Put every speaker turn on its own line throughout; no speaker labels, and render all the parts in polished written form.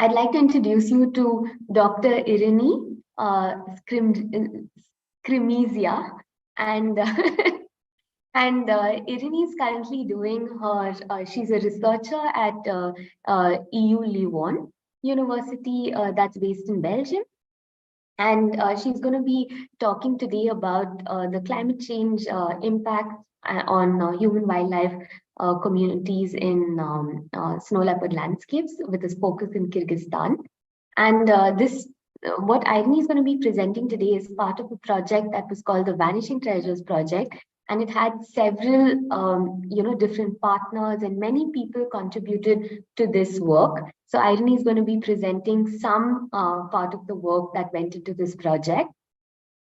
I'd like to introduce you to Dr. Eirini Skrimizea, and Eirini is currently doing her. She's a researcher at EU Leuven University, that's based in Belgium. And she's going to be talking today about the climate change impact on human-wildlife communities in snow leopard landscapes, with a focus in Kyrgyzstan. And what Eirini is going to be presenting today is part of a project that was called the Vanishing Treasures project. And it had several, different partners, and many people contributed to this work. So Eirini is going to be presenting some part of the work that went into this project.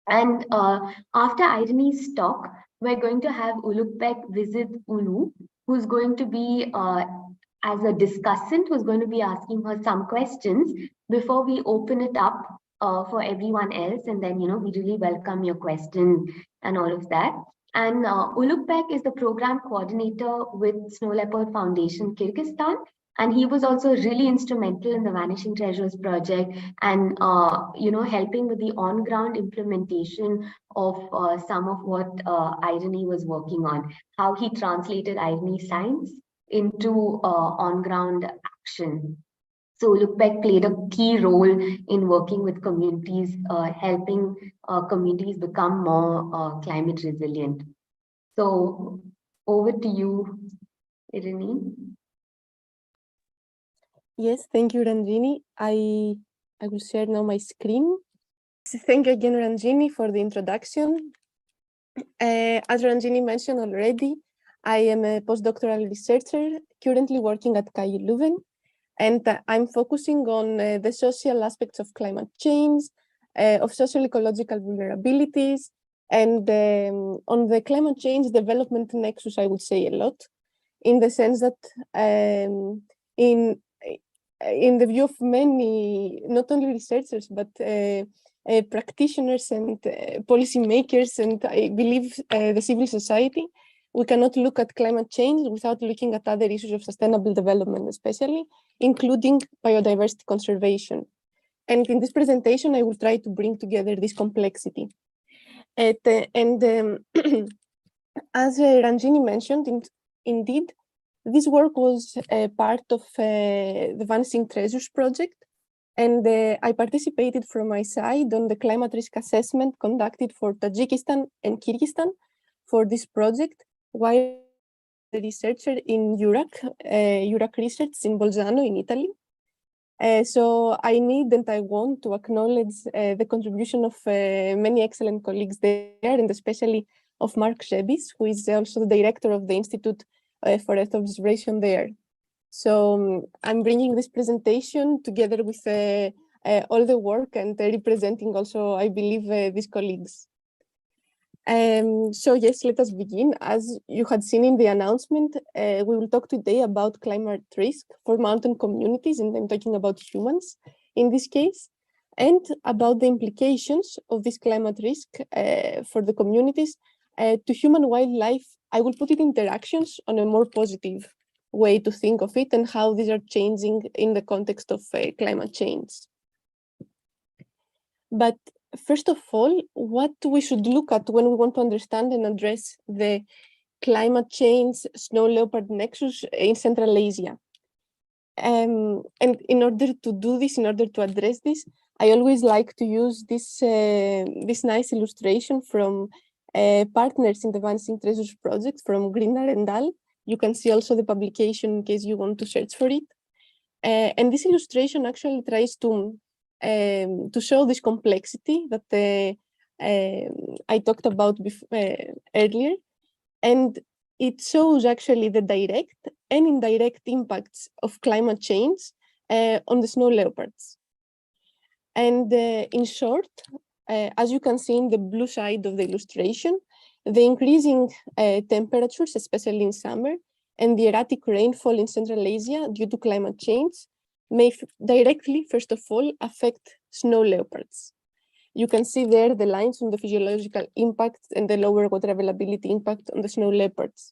And after Eirini's talk, we're going to have Ulukbek visit Ulu, who's going to be, as a discussant, who's going to be asking her some questions before we open it up for everyone else. And then, we really welcome your questions and all of that. And Ulukbek is the program coordinator with Snow Leopard Foundation, Kyrgyzstan. And he was also really instrumental in the Vanishing Treasures project and, helping with the on-ground implementation of some of what Eirini was working on, how he translated Eirini's science into on-ground action. So Ulukbek played a key role in working with communities, helping communities become more climate resilient. So over to you, Eirini.
Yes, thank you, Ranjini. I will share now my screen. Thank you again, Ranjini, for the introduction. As Ranjini mentioned already, I am a postdoctoral researcher currently working at KU Leuven, and I'm focusing on the social aspects of climate change, of socio-ecological vulnerabilities, and on the climate change development nexus, I would say a lot, in the sense that in the view of many, not only researchers, but practitioners and policymakers, and I believe the civil society, we cannot look at climate change without looking at other issues of sustainable development, especially, including biodiversity conservation. And in this presentation, I will try to bring together this complexity. As Ranjini mentioned, indeed, this work was part of the Vanishing Treasures project, and I participated from my side on the climate risk assessment conducted for Tajikistan and Kyrgyzstan for this project, while the researcher in URAC Research in Bolzano in Italy. So I need and I want to acknowledge the contribution of many excellent colleagues there, and especially of Mark Shebis, who is also the director of the Institute for Earth Observation there. So I'm bringing this presentation together with all the work and representing also, I believe, these colleagues. So yes, let us begin. As you had seen in the announcement, we will talk today about climate risk for mountain communities, and I'm talking about humans in this case, and about the implications of this climate risk for the communities to human wildlife. I will put it interactions on a more positive way to think of it, and how these are changing in the context of climate change. But first of all, what we should look at when we want to understand and address the climate change snow leopard nexus in Central Asia. And in order to do this, in order to address this, I always like to use this, this nice illustration from partners in the Vanishing Treasures project from Grinar and Dahl. You can see also the publication in case you want to search for it. And this illustration actually tries to show this complexity that I talked about earlier. And it shows actually the direct and indirect impacts of climate change on the snow leopards. And in short, as you can see in the blue side of the illustration, the increasing temperatures, especially in summer, and the erratic rainfall in Central Asia due to climate change may directly, first of all, affect snow leopards. You can see there the lines on the physiological impact and the lower water availability impact on the snow leopards.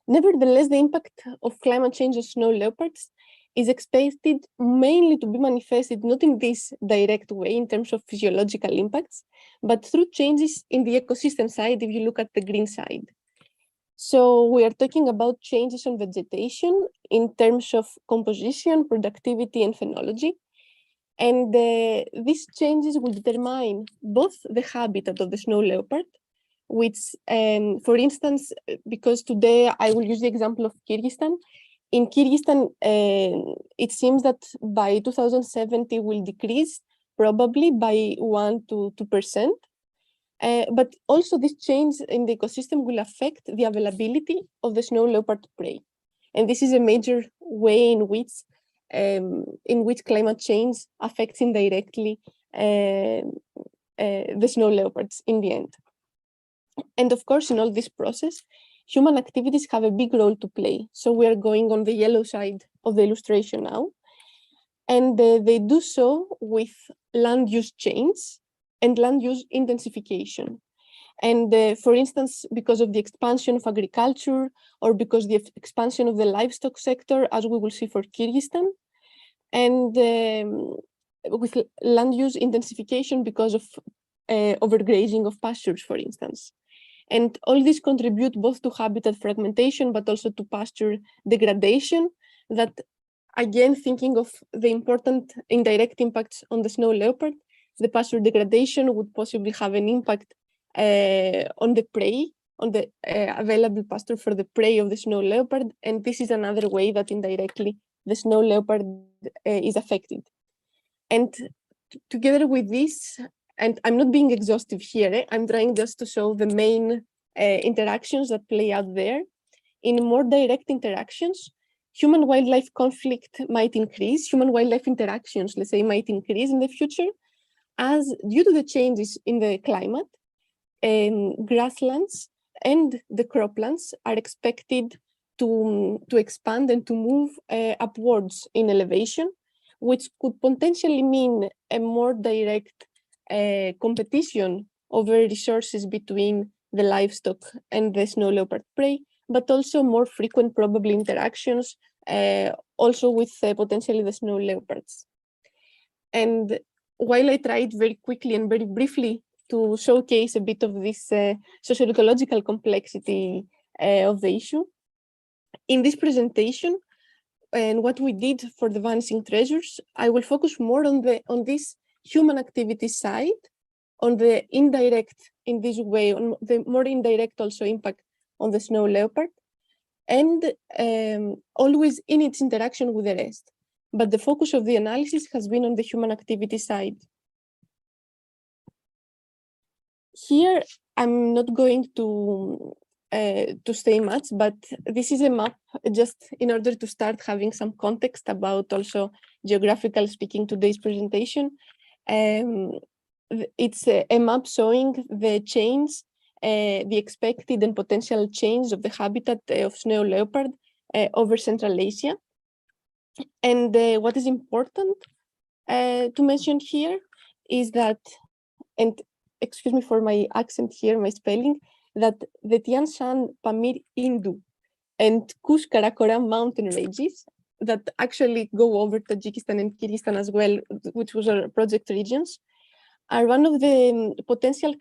Nevertheless, the impact of climate change on snow leopards is expected mainly to be manifested not in this direct way in terms of physiological impacts, but through changes in the ecosystem side if you look at the green side. So we are talking about changes on vegetation in terms of composition, productivity, and phenology. And these changes will determine both the habitat of the snow leopard, which, for instance, because today I will use the example of Kyrgyzstan. In Kyrgyzstan, it seems that by 2070 will decrease probably by 1 to 2%. But also this change in the ecosystem will affect the availability of the snow leopard prey. And this is a major way in which climate change affects indirectly the snow leopards in the end. And of course, in all this process, human activities have a big role to play. So we are going on the yellow side of the illustration now. And they do so with land use change and land use intensification. And for instance, because of the expansion of agriculture or because the expansion of the livestock sector, as we will see for Kyrgyzstan, and with land use intensification because of overgrazing of pastures, for instance. And all this contribute both to habitat fragmentation, but also to pasture degradation that, again, thinking of the important indirect impacts on the snow leopard, the pasture degradation would possibly have an impact on the prey, on the available pasture for the prey of the snow leopard. And this is another way that indirectly the snow leopard is affected. And together with this, and I'm not being exhaustive here, I'm trying just to show the main interactions that play out there. In more direct interactions, human-wildlife conflict might increase, human-wildlife interactions, let's say, might increase in the future, as due to the changes in the climate, grasslands and the croplands are expected to expand and to move upwards in elevation, which could potentially mean a more direct competition over resources between the livestock and the snow leopard prey, but also more frequent probably interactions also with potentially the snow leopards. And while I tried very quickly and very briefly to showcase a bit of this socio-ecological complexity of the issue, in this presentation, and what we did for the Vanishing Treasures, I will focus more on this human activity side, on the indirect, in this way, on the more indirect also impact on the snow leopard, and always in its interaction with the rest. But the focus of the analysis has been on the human activity side. Here, I'm not going to say much, but this is a map just in order to start having some context about also geographical speaking today's presentation. It's a map showing the change, the expected and potential change of the habitat of snow leopard over Central Asia. And what is important to mention here is that, and excuse me for my accent here, my spelling, that the Tian Shan, Pamir, Indu, and Kush Karakoram mountain ranges that actually go over Tajikistan and Kyrgyzstan as well, which was our project regions, are one of the potential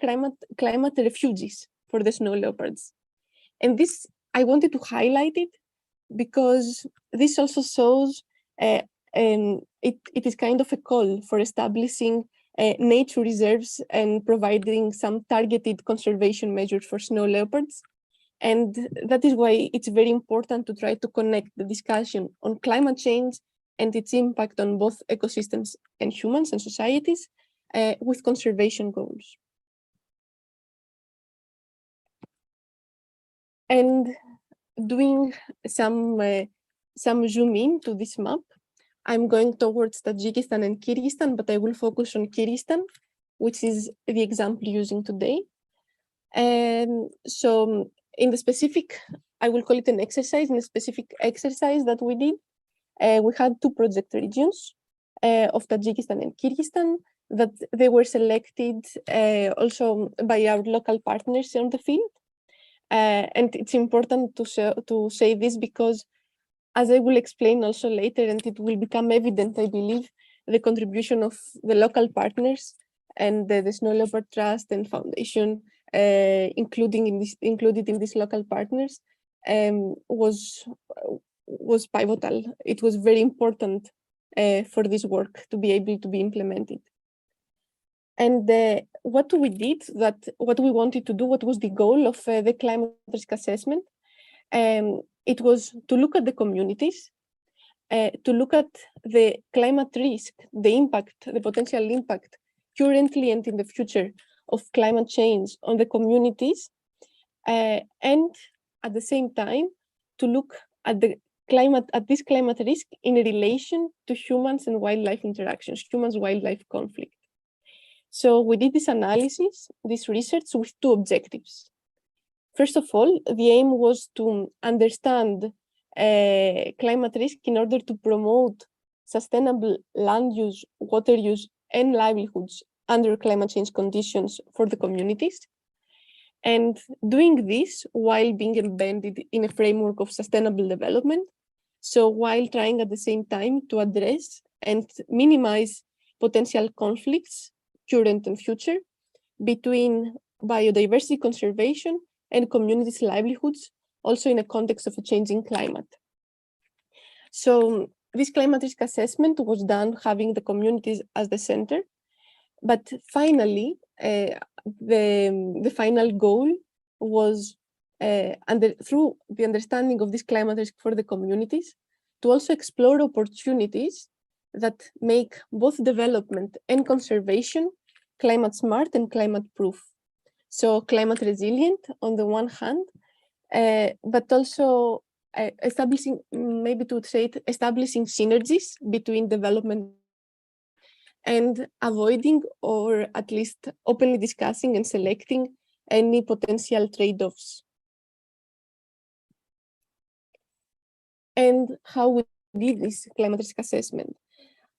climate refuges for the snow leopards. And this, I wanted to highlight it because this also shows it is kind of a call for establishing nature reserves and providing some targeted conservation measures for snow leopards. And that is why it's very important to try to connect the discussion on climate change and its impact on both ecosystems and humans and societies with conservation goals. And doing some zoom in to this map, I'm going towards Tajikistan and Kyrgyzstan, but I will focus on Kyrgyzstan, which is the example using today. And so in the specific, I will call it an exercise, in the specific exercise that we did, we had two project regions of Tajikistan and Kyrgyzstan that they were selected also by our local partners on the field. And it's important to say this because as I will explain also later, and it will become evident, I believe, the contribution of the local partners and the Snow Leopard Trust and Foundation, included in these local partners, was pivotal. It was very important for this work to be able to be implemented. And what we did, what we wanted to do, what was the goal of the climate risk assessment? It was to look at the communities, to look at the climate risk, the impact, the potential impact currently and in the future of climate change on the communities, and at the same time to look at this climate risk in relation to humans and wildlife interactions, humans-wildlife conflict. So we did this analysis, this research with two objectives. First of all, the aim was to understand climate risk in order to promote sustainable land use, water use, and livelihoods under climate change conditions for the communities. And doing this while being embedded in a framework of sustainable development. So while trying at the same time to address and minimize potential conflicts, current and future, between biodiversity conservation and communities' livelihoods, also in a context of a changing climate. So this climate risk assessment was done having the communities as the center, but finally, the final goal was, through the understanding of this climate risk for the communities, to also explore opportunities that make both development and conservation climate smart and climate proof. So climate resilient on the one hand, but also establishing synergies between development and avoiding, or at least openly discussing and selecting any potential trade-offs. And how we did this climate risk assessment.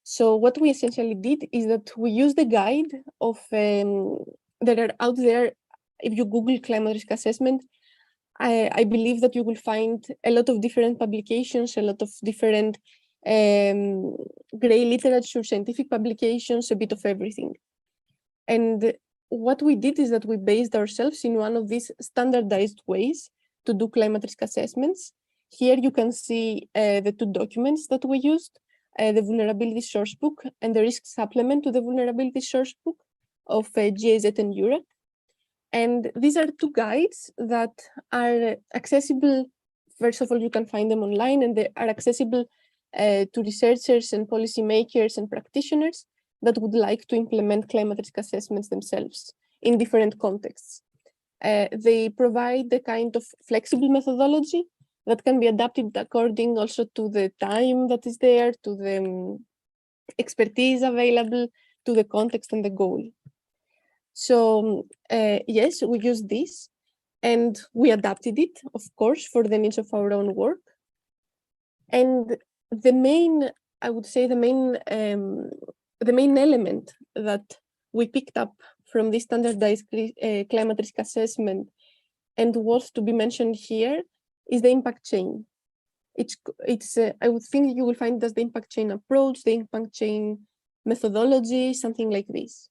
So what we essentially did is that we used the guide of, that are out there. If you Google climate risk assessment, I believe that you will find a lot of different publications, a lot of different gray literature, scientific publications, a bit of everything. And what we did is that we based ourselves in one of these standardized ways to do climate risk assessments. Here you can see the two documents that we used, the vulnerability source book and the risk supplement to the vulnerability source book of GIZ and EURAC. And these are two guides that are accessible. First of all, you can find them online, and they are accessible to researchers and policymakers and practitioners that would like to implement climate risk assessments themselves in different contexts. They provide the kind of flexible methodology that can be adapted according also to the time that is there, to the expertise available, to the context and the goal. So yes, we used this and we adapted it, of course, for the needs of our own work. And the main, I would say the main element that we picked up from this standardized climate risk assessment and was to be mentioned here is the impact chain. I would think you will find that the impact chain approach, the impact chain methodology, something like this.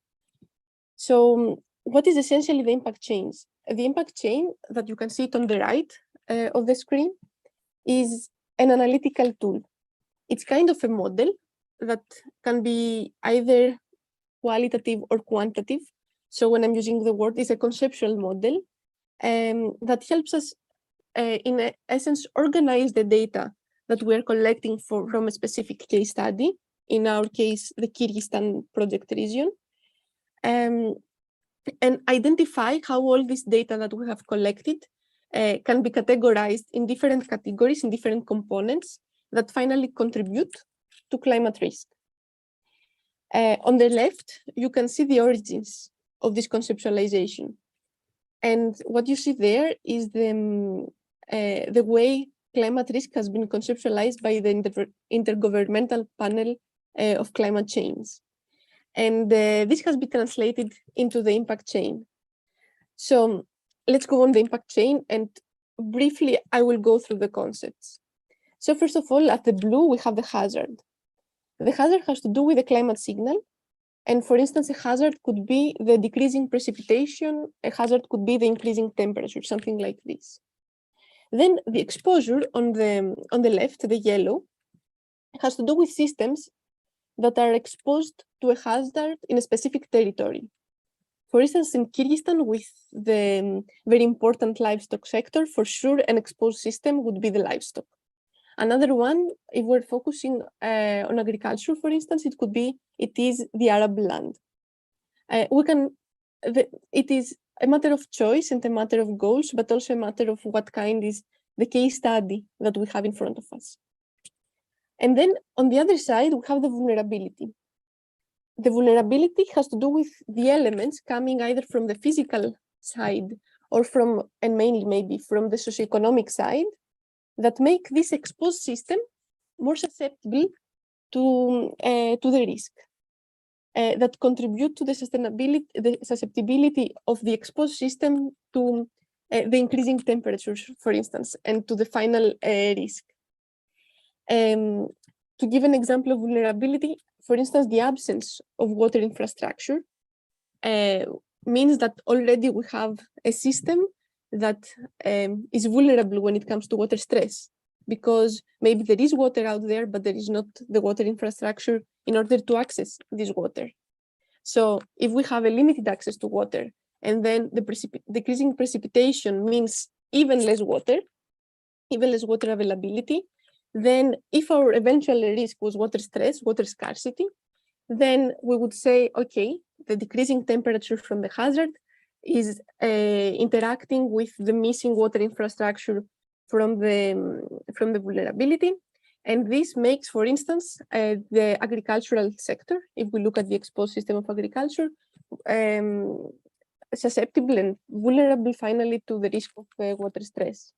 So what is essentially the impact chains? The impact chain that you can see it on the right of the screen is an analytical tool. It's kind of a model that can be either qualitative or quantitative. So when I'm using the word, it's a conceptual model that helps us in essence organize the data that we're collecting from a specific case study, in our case, the Kyrgyzstan project region, and identify how all this data that we have collected can be categorized in different categories, in different components that finally contribute to climate risk. On the left, you can see the origins of this conceptualization. And what you see there is the way climate risk has been conceptualized by the Intergovernmental Panel of Climate Change. And this has been translated into the impact chain. So let's go on the impact chain, and briefly, I will go through the concepts. So first of all, at the blue, we have the hazard. The hazard has to do with the climate signal. And for instance, a hazard could be the decreasing precipitation, a hazard could be the increasing temperature, something like this. Then the exposure on the left, the yellow, has to do with systems that are exposed to a hazard in a specific territory. For instance, in Kyrgyzstan, with the very important livestock sector, for sure an exposed system would be the livestock. Another one, if we're focusing on agriculture, for instance, it is the arable land. It is a matter of choice and a matter of goals, but also a matter of what kind is the case study that we have in front of us. And then on the other side, we have the vulnerability. The vulnerability has to do with the elements coming either from the physical side or from, and mainly maybe from the socioeconomic side, that make this exposed system more susceptible to the risk, that contribute to the susceptibility of the exposed system to the increasing temperatures, for instance, and to the final risk. To give an example of vulnerability, for instance, the absence of water infrastructure means that already we have a system that is vulnerable when it comes to water stress, because maybe there is water out there, but there is not the water infrastructure in order to access this water. So if we have a limited access to water, and then the decreasing precipitation means even less water availability, then if our eventual risk was water stress, water scarcity, then we would say, okay, the decreasing temperature from the hazard is interacting with the missing water infrastructure from the vulnerability. And this makes, for instance, the agricultural sector, if we look at the exposed system of agriculture, susceptible and vulnerable finally to the risk of water stress.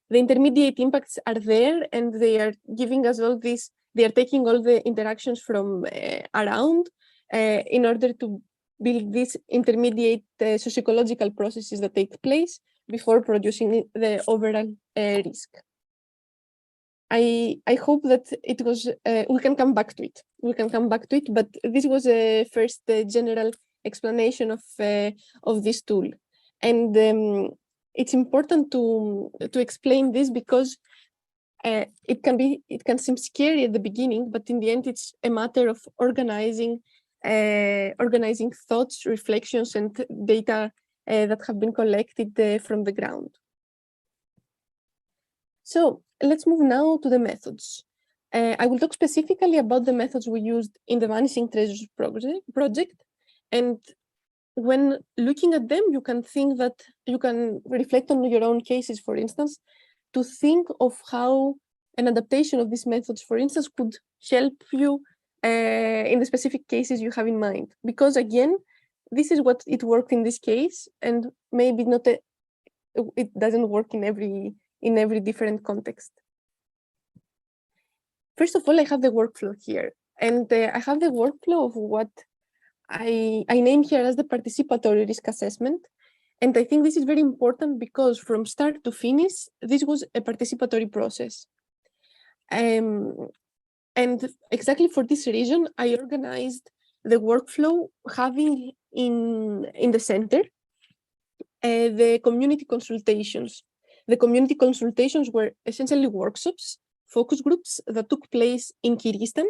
The intermediate impacts are there, and they are giving us all this, they are taking all the interactions from around in order to build these intermediate socio-ecological processes that take place before producing the overall risk. I hope that it was, we can come back to it. But this was a first general explanation of this tool. And it's important to explain this because it can seem scary at the beginning, but in the end, it's a matter of organizing thoughts, reflections, and data that have been collected from the ground. So let's move now to the methods. I will talk specifically about the methods we used in the Vanishing Treasures project. And when looking at them, you can think that you can reflect on your own cases, for instance, to think of how an adaptation of these methods, for instance, could help you in the specific cases you have in mind. Because again, this is what it worked in this case, and maybe not it doesn't work in every different context. First of all, I have the workflow here, and I have the workflow of what I name here as the participatory risk assessment. And I think this is very important because from start to finish, this was a participatory process. And exactly for this reason, I organized the workflow having in the center the community consultations. The community consultations were essentially workshops, focus groups that took place in Kyrgyzstan,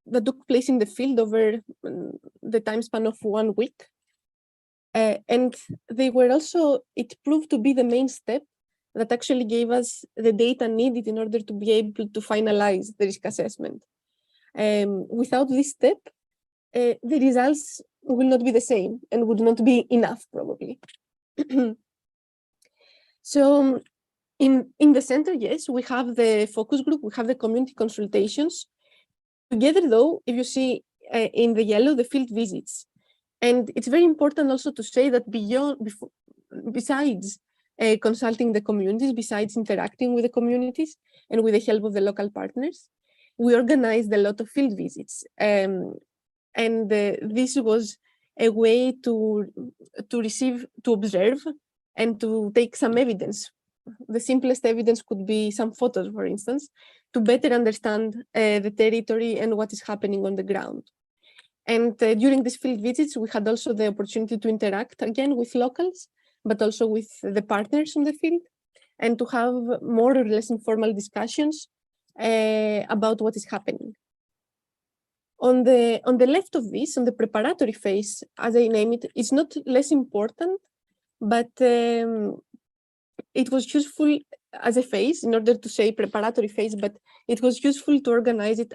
that took place in the field over the time span of 1 week. And they were also, it proved to be the main step that actually gave us the data needed in order to be able to finalize the risk assessment. Without this step, the results will not be the same and would not be enough, probably. So in the center, yes, we have the focus group, we have the community consultations. Together, though, if you see in the yellow, the field visits. And it's very important also to say that besides consulting the communities, besides interacting with the communities and with the help of the local partners, we organized a lot of field visits. And this was a way to observe and to take some evidence the simplest evidence could be some photos, for instance, to better understand the territory and what is happening on the ground. And during these field visits, we had also the opportunity to interact again with locals, but also with the partners on the field, and to have more or less informal discussions about what is happening. On the left of this, on the preparatory phase, as I name it, it's not less important, but it was useful as a phase in order to say preparatory phase, but it was useful to organize it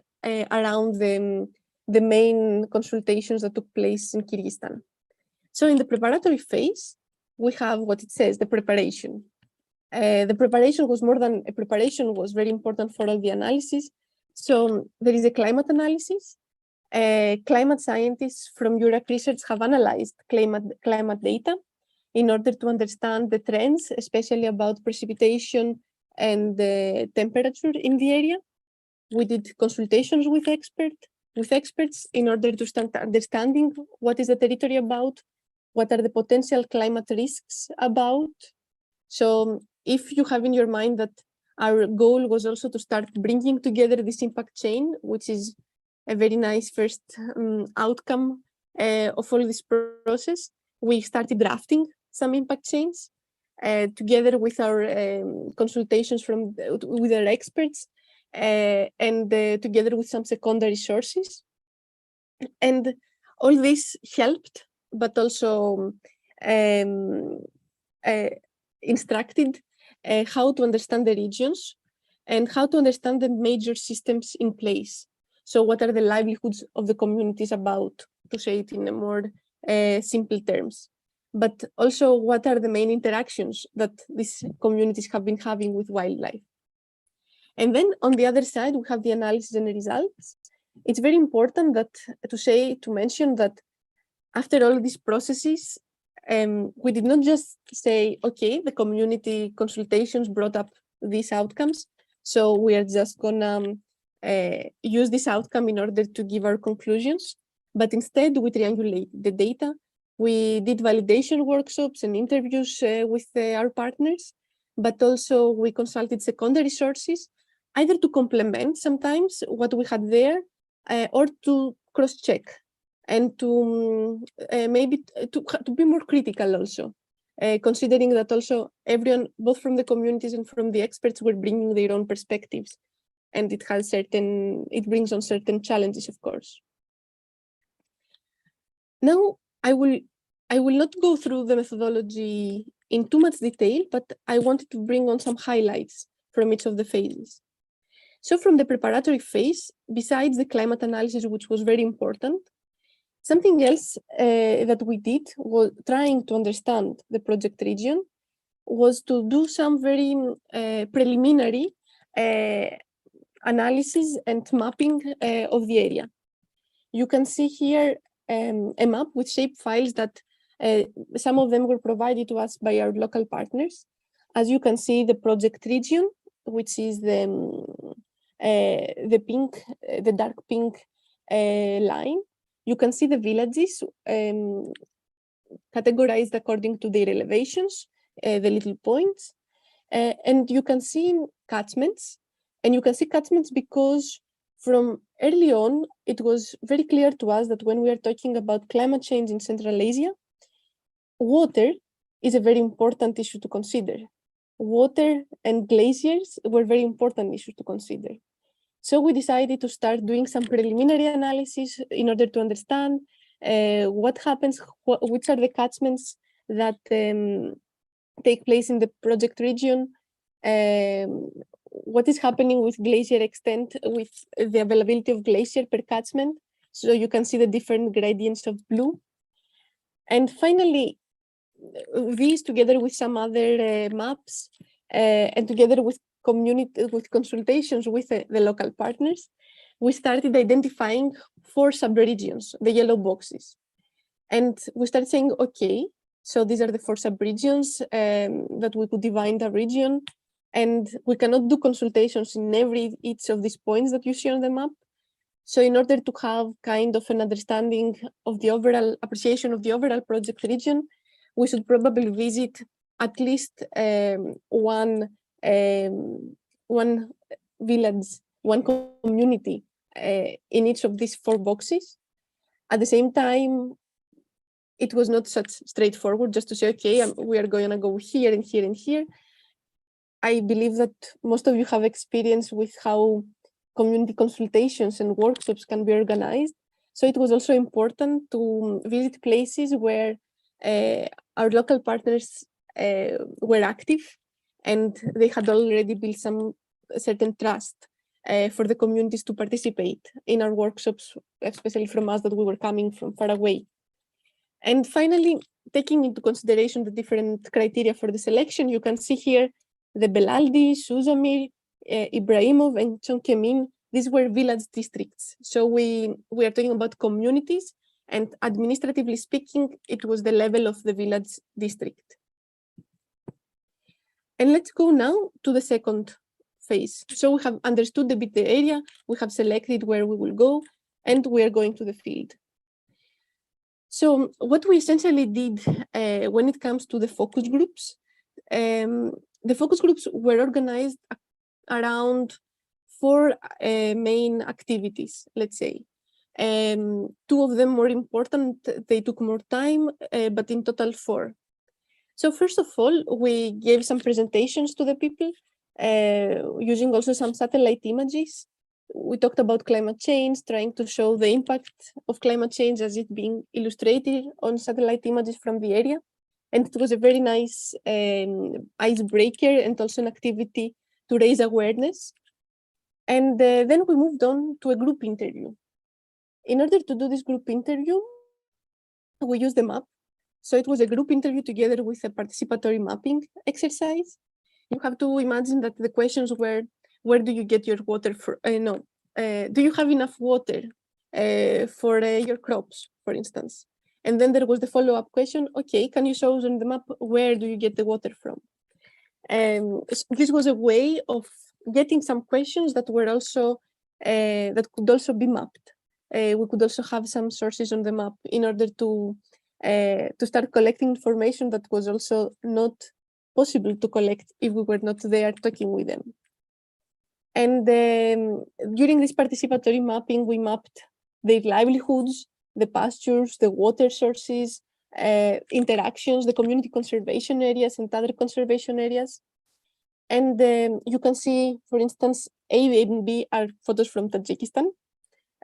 around the main consultations that took place in Kyrgyzstan. So in the preparatory phase, we have what it says, the preparation. The preparation was more than a preparation, was very important for all the analysis. So there is a climate analysis. Climate scientists from Europe Research have analyzed climate data in order to understand the trends, especially about precipitation and the temperature in the area. We did consultations with experts in order to start understanding what is the territory about, what are the potential climate risks about. So if you have in your mind that our goal was also to start bringing together this impact chain, which is a very nice first outcome of all this process, we started drafting some impact chains together with our consultations with our experts and together with some secondary sources. And all this helped, but also instructed how to understand the regions and how to understand the major systems in place. So what are the livelihoods of the communities about, to say it in a more simple terms, but also what are the main interactions that these communities have been having with wildlife. And then on the other side, we have the analysis and the results. It's very important that to mention that after all these processes, we did not just say, okay, the community consultations brought up these outcomes, so we are just gonna use this outcome in order to give our conclusions, but instead we triangulate the data. We did validation workshops and interviews with our partners, but also we consulted secondary sources, either to complement sometimes what we had there or to cross-check and to maybe to be more critical also, considering that also everyone, both from the communities and from the experts, were bringing their own perspectives. And it brings on certain challenges, of course. Now, I will not go through the methodology in too much detail, but I wanted to bring on some highlights from each of the phases. So from the preparatory phase, besides the climate analysis, which was very important, something else that we did was trying to understand the project region, was to do some very preliminary analysis and mapping of the area. You can see here a map with shape files that some of them were provided to us by our local partners. As you can see, the project region, which is the dark pink line. You can see the villages categorized according to their elevations, the little points, and you can see catchments. And you can see catchments because from early on, it was very clear to us that when we are talking about climate change in Central Asia, water is a very important issue to consider. Water and glaciers were very important issues to consider. So we decided to start doing some preliminary analysis in order to understand what happens, which are the catchments that take place in the project region, what is happening with glacier extent, with the availability of glacier per catchment. So you can see the different gradients of blue. And finally, these together with some other maps and together with consultations with the local partners, we started identifying 4 subregions, the yellow boxes. And we started saying, okay, so these are the 4 subregions that we could divide the region. And we cannot do consultations in each of these points that you see on the map. So in order to have kind of an understanding of the overall appreciation of the overall project region, we should probably visit at least one village, one community in each of these 4 boxes. At the same time, it was not such straightforward just to say, okay, we are going to go here and here and here. I believe that most of you have experience with how community consultations and workshops can be organized. So it was also important to visit places where our local partners were active, and they had already built some certain trust for the communities to participate in our workshops, especially from us that we were coming from far away. And finally, taking into consideration the different criteria for the selection, you can see here the Belaldi, Suzamir, Ibrahimov, and Chonkemin. These were village districts. So we are talking about communities, and administratively speaking, it was the level of the village district. And let's go now to the second phase. So we have understood a bit the area, we have selected where we will go, and we are going to the field. So what we essentially did when it comes to the focus groups, the focus groups were organized around 4 main activities, let's say. 2 of them more important, they took more time, but in total 4. So first of all, we gave some presentations to the people using also some satellite images. We talked about climate change, trying to show the impact of climate change as it being illustrated on satellite images from the area. And it was a very nice icebreaker and also an activity to raise awareness. And then we moved on to a group interview. In order to do this group interview, we used the map. So it was a group interview together with a participatory mapping exercise. You have to imagine that the questions were, where do you get your water for? Do you have enough water for your crops, for instance? And then there was the follow-up question, okay, can you show us on the map, where do you get the water from? This was a way of getting some questions that were also, that could also be mapped. We could also have some sources on the map in order to start collecting information that was also not possible to collect if we were not there talking with them. And during this participatory mapping, we mapped their livelihoods, the pastures, the water sources, interactions, the community conservation areas and other conservation areas. And you can see, for instance, A and B are photos from Tajikistan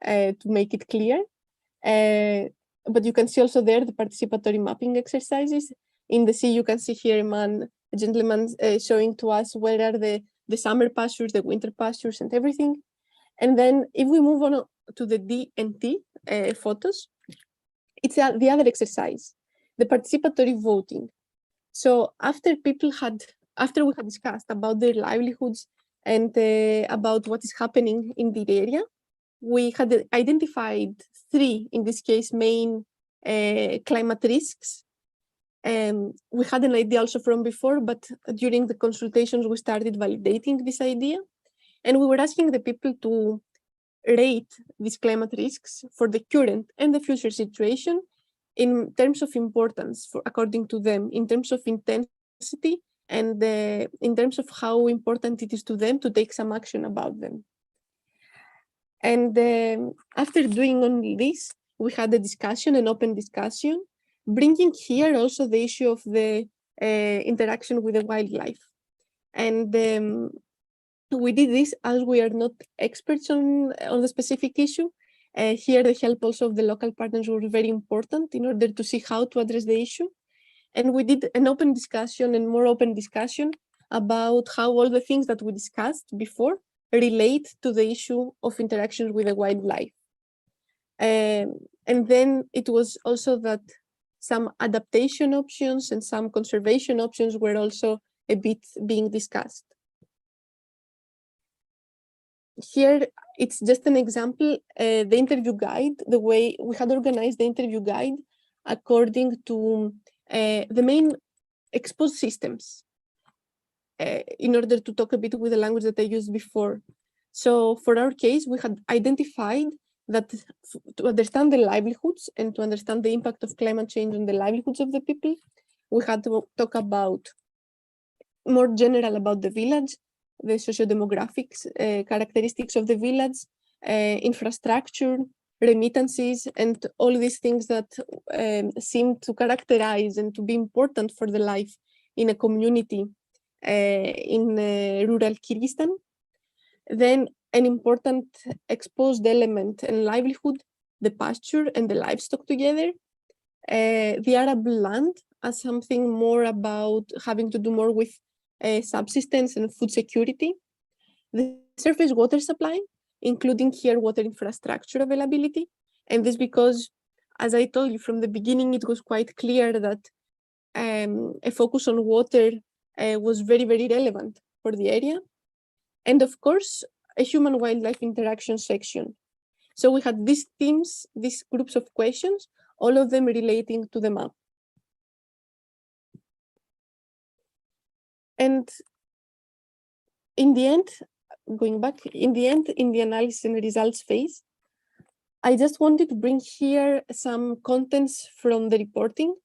to make it clear. But you can see also there the participatory mapping exercises. In the sea, you can see here a gentleman showing to us where are the summer pastures, the winter pastures, and everything. And then if we move on to the D and T photos, it's the other exercise, the participatory voting. So after we had discussed about their livelihoods and about what is happening in the area, we had identified 3, in this case, main climate risks. We had an idea also from before, but during the consultations, we started validating this idea. And we were asking the people to rate these climate risks for the current and the future situation in terms of importance, according to them, in terms of intensity, and in terms of how important it is to them to take some action about them. And after doing only this, we had a discussion, an open discussion, bringing here also the issue of the interaction with the wildlife. And we did this as we are not experts on the specific issue. Here, the help also of the local partners was very important in order to see how to address the issue. And we did an open discussion and more open discussion about how all the things that we discussed before relate to the issue of interactions with the wildlife. And then it was also that some adaptation options and some conservation options were also a bit being discussed. Here, it's just an example, the interview guide, the way we had organized the interview guide according to the main exposed systems in order to talk a bit with the language that I used before. So for our case, we had identified that to understand the livelihoods and to understand the impact of climate change on the livelihoods of the people, we had to talk about more general about the village, the socio-demographics, characteristics of the village, infrastructure, remittances, and all these things that seem to characterize and to be important for the life in a community in rural Kyrgyzstan. Then an important exposed element and livelihood, the pasture and the livestock together. The arable land as something more about having to do more with subsistence and food security. The surface water supply, including here water infrastructure availability. And this because, as I told you from the beginning, it was quite clear that a focus on water was very, very relevant for the area. And of course, a human-wildlife interaction section. So we had these themes, these groups of questions, all of them relating to the map. And in the end, going back, in the analysis and results phase, I just wanted to bring here some contents from the reporting.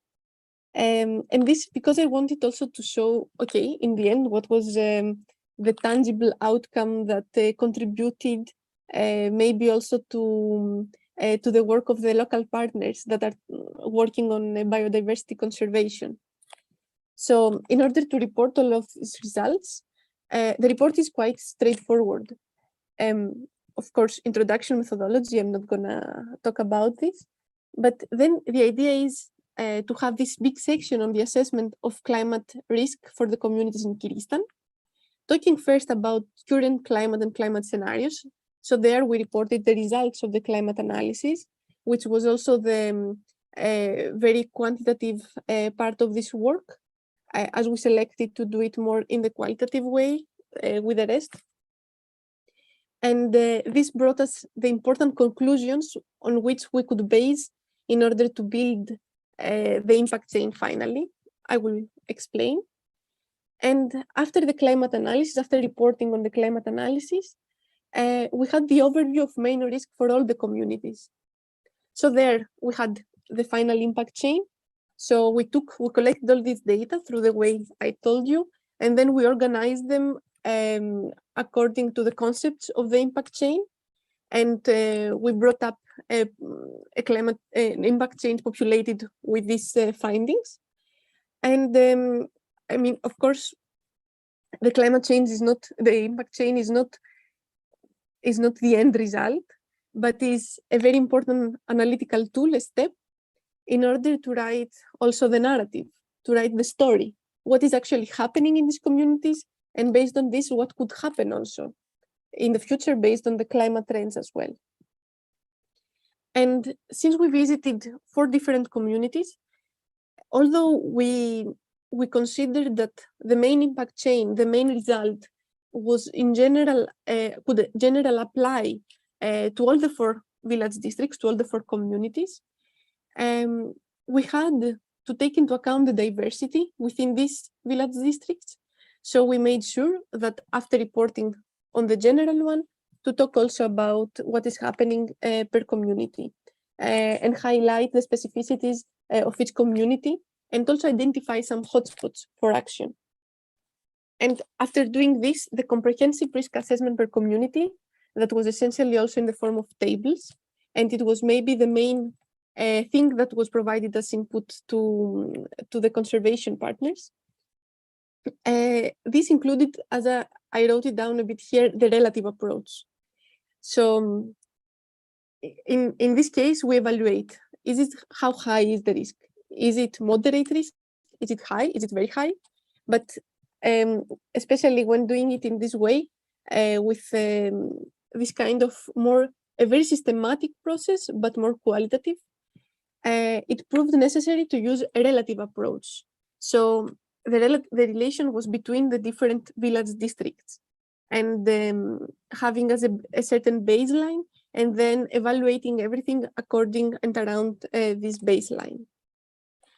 And this because I wanted also to show, okay, in the end, what was the tangible outcome that contributed maybe also to the work of the local partners that are working on biodiversity conservation. So in order to report all of these results, the report is quite straightforward. Of course, introduction methodology, I'm not gonna talk about this, but then the idea is to have this big section on the assessment of climate risk for the communities in Kyrgyzstan, talking first about current climate and climate scenarios. So there we reported the results of the climate analysis, which was also the very quantitative part of this work, as we selected to do it more in the qualitative way with the rest. And this brought us the important conclusions on which we could base in order to build the impact chain finally. I will explain. And after the climate analysis, after reporting on the climate analysis, we had the overview of main risk for all the communities. So there we had the final impact chain. So we collected all this data through the way I told you, and then we organized them according to the concepts of the impact chain. And we brought up an impact chain populated with these findings. And I mean, of course, the climate change is not, the impact chain is not the end result, but is a very important analytical tool, a step, in order to write also the narrative, to write the story, what is actually happening in these communities, and based on this, what could happen also in the future based on the climate trends as well. And since we visited 4 different communities, although we considered that the main impact chain, the main result was in general, could general apply to all the 4 village districts, to all the 4 communities, we had to take into account the diversity within these village districts. So we made sure that after reporting on the general one, to talk also about what is happening per community and highlight the specificities of each community, and also identify some hotspots for action. And after doing this, the comprehensive risk assessment per community, that was essentially also in the form of tables, and it was maybe the main thing that was provided as input to the conservation partners. This included, as I wrote it down a bit here, the relative approach. So in this case, we evaluate, how high is the risk? Is it moderate risk? Is it high? Is it very high? But especially when doing it in this way, with this kind of a very systematic process, but more qualitative, it proved necessary to use a relative approach. So the relation was between the different village districts, and having as a certain baseline, and then evaluating everything according and around this baseline.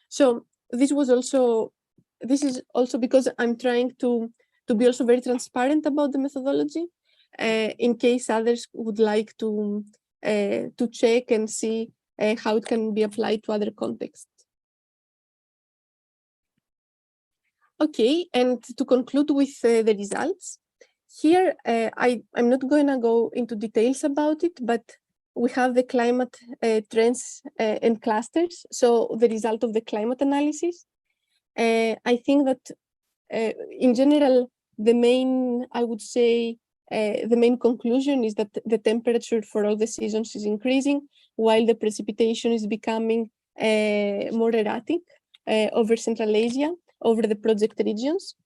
So this is also because I'm trying to be also very transparent about the methodology, in case others would like to check and see how it can be applied to other contexts. Okay, and to conclude with the results, here I'm not going to go into details about it, but we have the climate trends and clusters. So the result of the climate analysis. I think that in general, the main, I would say, the main conclusion is that the temperature for all the seasons is increasing, while the precipitation is becoming more erratic over Central Asia, over the project regions.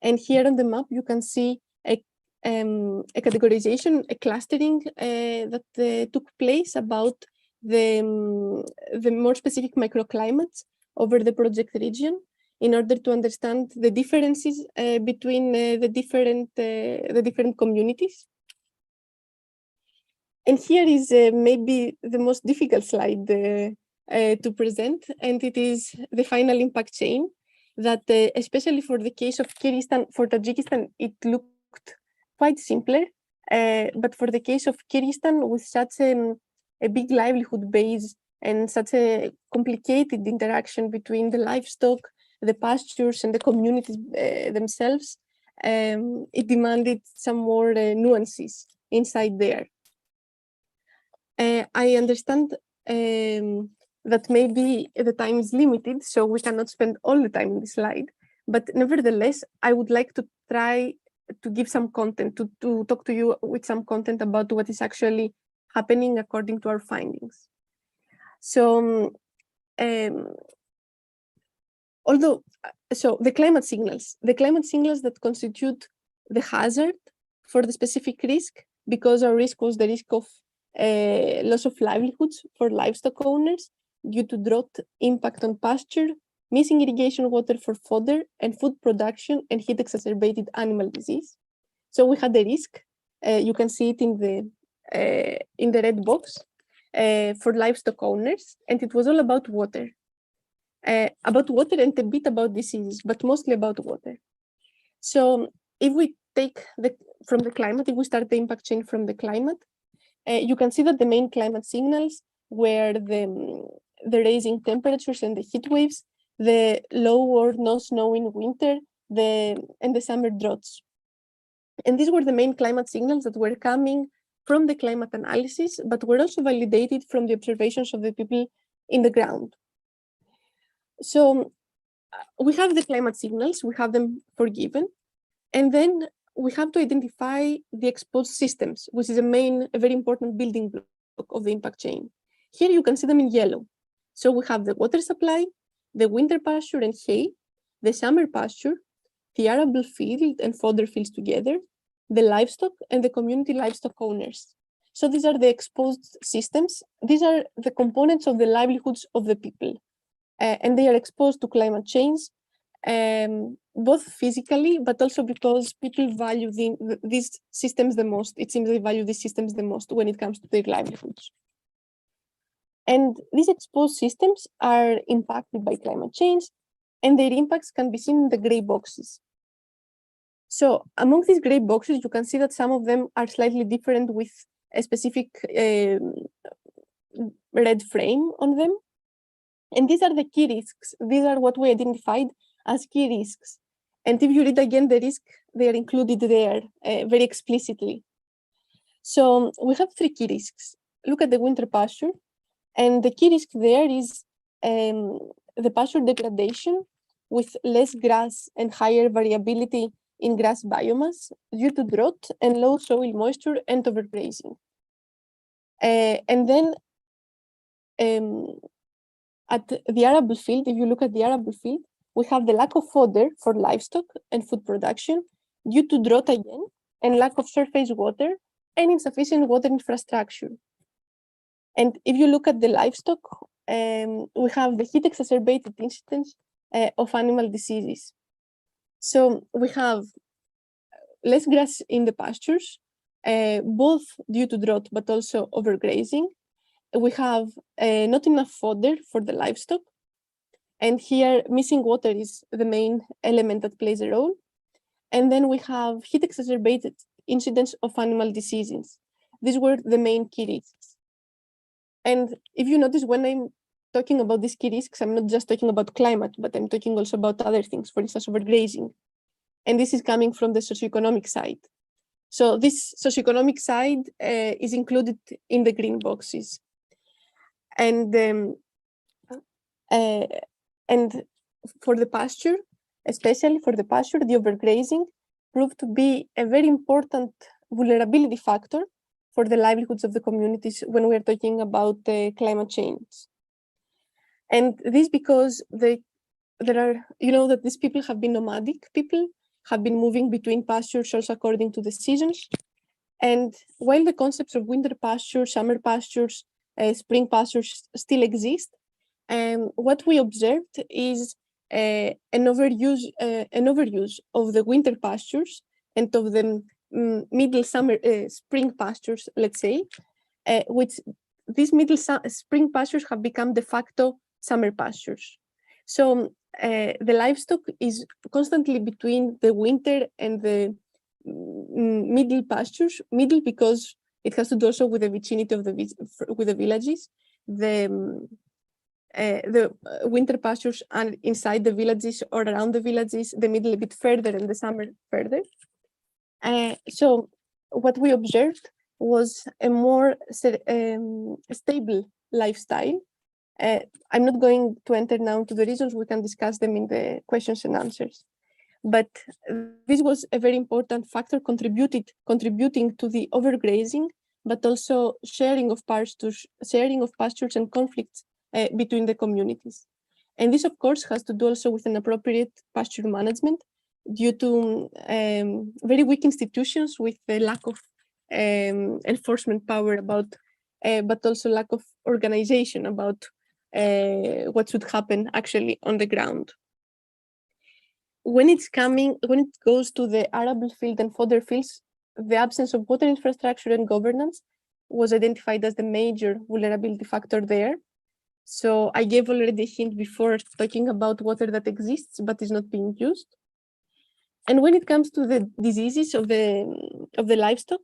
And here on the map, you can see a categorization, a clustering that took place about the more specific microclimates over the project region, in order to understand the differences between the different communities. And here is maybe the most difficult slide to present, and it is the final impact chain that, especially for the case of Kyrgyzstan, for Tajikistan, it looked quite simpler. But for the case of Kyrgyzstan, with such a big livelihood base and such a complicated interaction between the livestock, the pastures, and the communities themselves, it demanded some more nuances inside there. I understand that maybe the time is limited, so we cannot spend all the time in this slide. But nevertheless, I would like to try to give some content, to talk to you with some content about what is actually happening according to our findings. So, so the climate signals that constitute the hazard for the specific risk, because our risk was the risk of loss of livelihoods for livestock owners due to drought impact on pasture, missing irrigation water for fodder and food production, and heat exacerbated animal disease. So we had the risk, you can see it in the red box, for livestock owners, and it was all about water. And a bit about diseases, but mostly about water. So if we take from the climate, if we start the impact chain from the climate, you can see that the main climate signals were the rising temperatures and the heat waves, the low or no snow in winter, and the summer droughts. And these were the main climate signals that were coming from the climate analysis, but were also validated from the observations of the people in the ground. So we have the climate signals, we have them for given, and then we have to identify the exposed systems, which is a very important building block of the impact chain. Here you can see them in yellow. So we have the water supply, the winter pasture and hay, the summer pasture, the arable field and fodder fields together, the livestock, and the community livestock owners. So these are the exposed systems. These are the components of the livelihoods of the people. And they are exposed to climate change, both physically, but also because people value these systems the most. It seems they value these systems the most when it comes to their livelihoods. And these exposed systems are impacted by climate change, and their impacts can be seen in the gray boxes. So among these gray boxes, you can see that some of them are slightly different with a specific red frame on them. And these are the key risks. These are what we identified as key risks. And if you read again the risk, they are included there very explicitly. So we have 3 key risks. Look at the winter pasture. And the key risk there is the pasture degradation with less grass and higher variability in grass biomass due to drought and low soil moisture and overgrazing. And then at the arable field, if you look at the arable field, we have the lack of fodder for livestock and food production due to drought again, and lack of surface water and insufficient water infrastructure. And if you look at the livestock, we have the heat exacerbated incidence of animal diseases. So we have less grass in the pastures, both due to drought, but also overgrazing. We have not enough fodder for the livestock. And here, missing water is the main element that plays a role. And then we have heat exacerbated incidence of animal diseases. These were the main key risks. And if you notice, when I'm talking about these key risks, I'm not just talking about climate, but I'm talking also about other things, for instance, overgrazing. And this is coming from the socioeconomic side. So this socioeconomic side is included in the green boxes. And for the pasture, especially for the pasture, the overgrazing proved to be a very important vulnerability factor for the livelihoods of the communities when we're talking about climate change. And this because there are, that these people have been nomadic people, have been moving between pastures also according to the seasons. And while the concepts of winter pastures, summer pastures, spring pastures still exist, what we observed is an overuse of the winter pastures and of the middle summer spring pastures, let's say, which these middle spring pastures have become de facto summer pastures. So the livestock is constantly between the winter and the middle pastures, middle because it has to do also with the vicinity of with the villages. The winter pastures are inside the villages or around the villages, the middle a bit further and the summer further. So what we observed was a more stable lifestyle. I'm not going to enter now into the reasons, we can discuss them in the questions and answers. But this was a very important factor contributing to the overgrazing, but also sharing of pastures and conflicts between the communities. And this, of course, has to do also with an appropriate pasture management due to very weak institutions with the lack of enforcement power about, but also lack of organization about what should happen actually on the ground. When it goes to the arable field and fodder fields, the absence of water infrastructure and governance was identified as the major vulnerability factor there. So I gave already a hint before talking about water that exists but is not being used. And when it comes to the diseases of the livestock,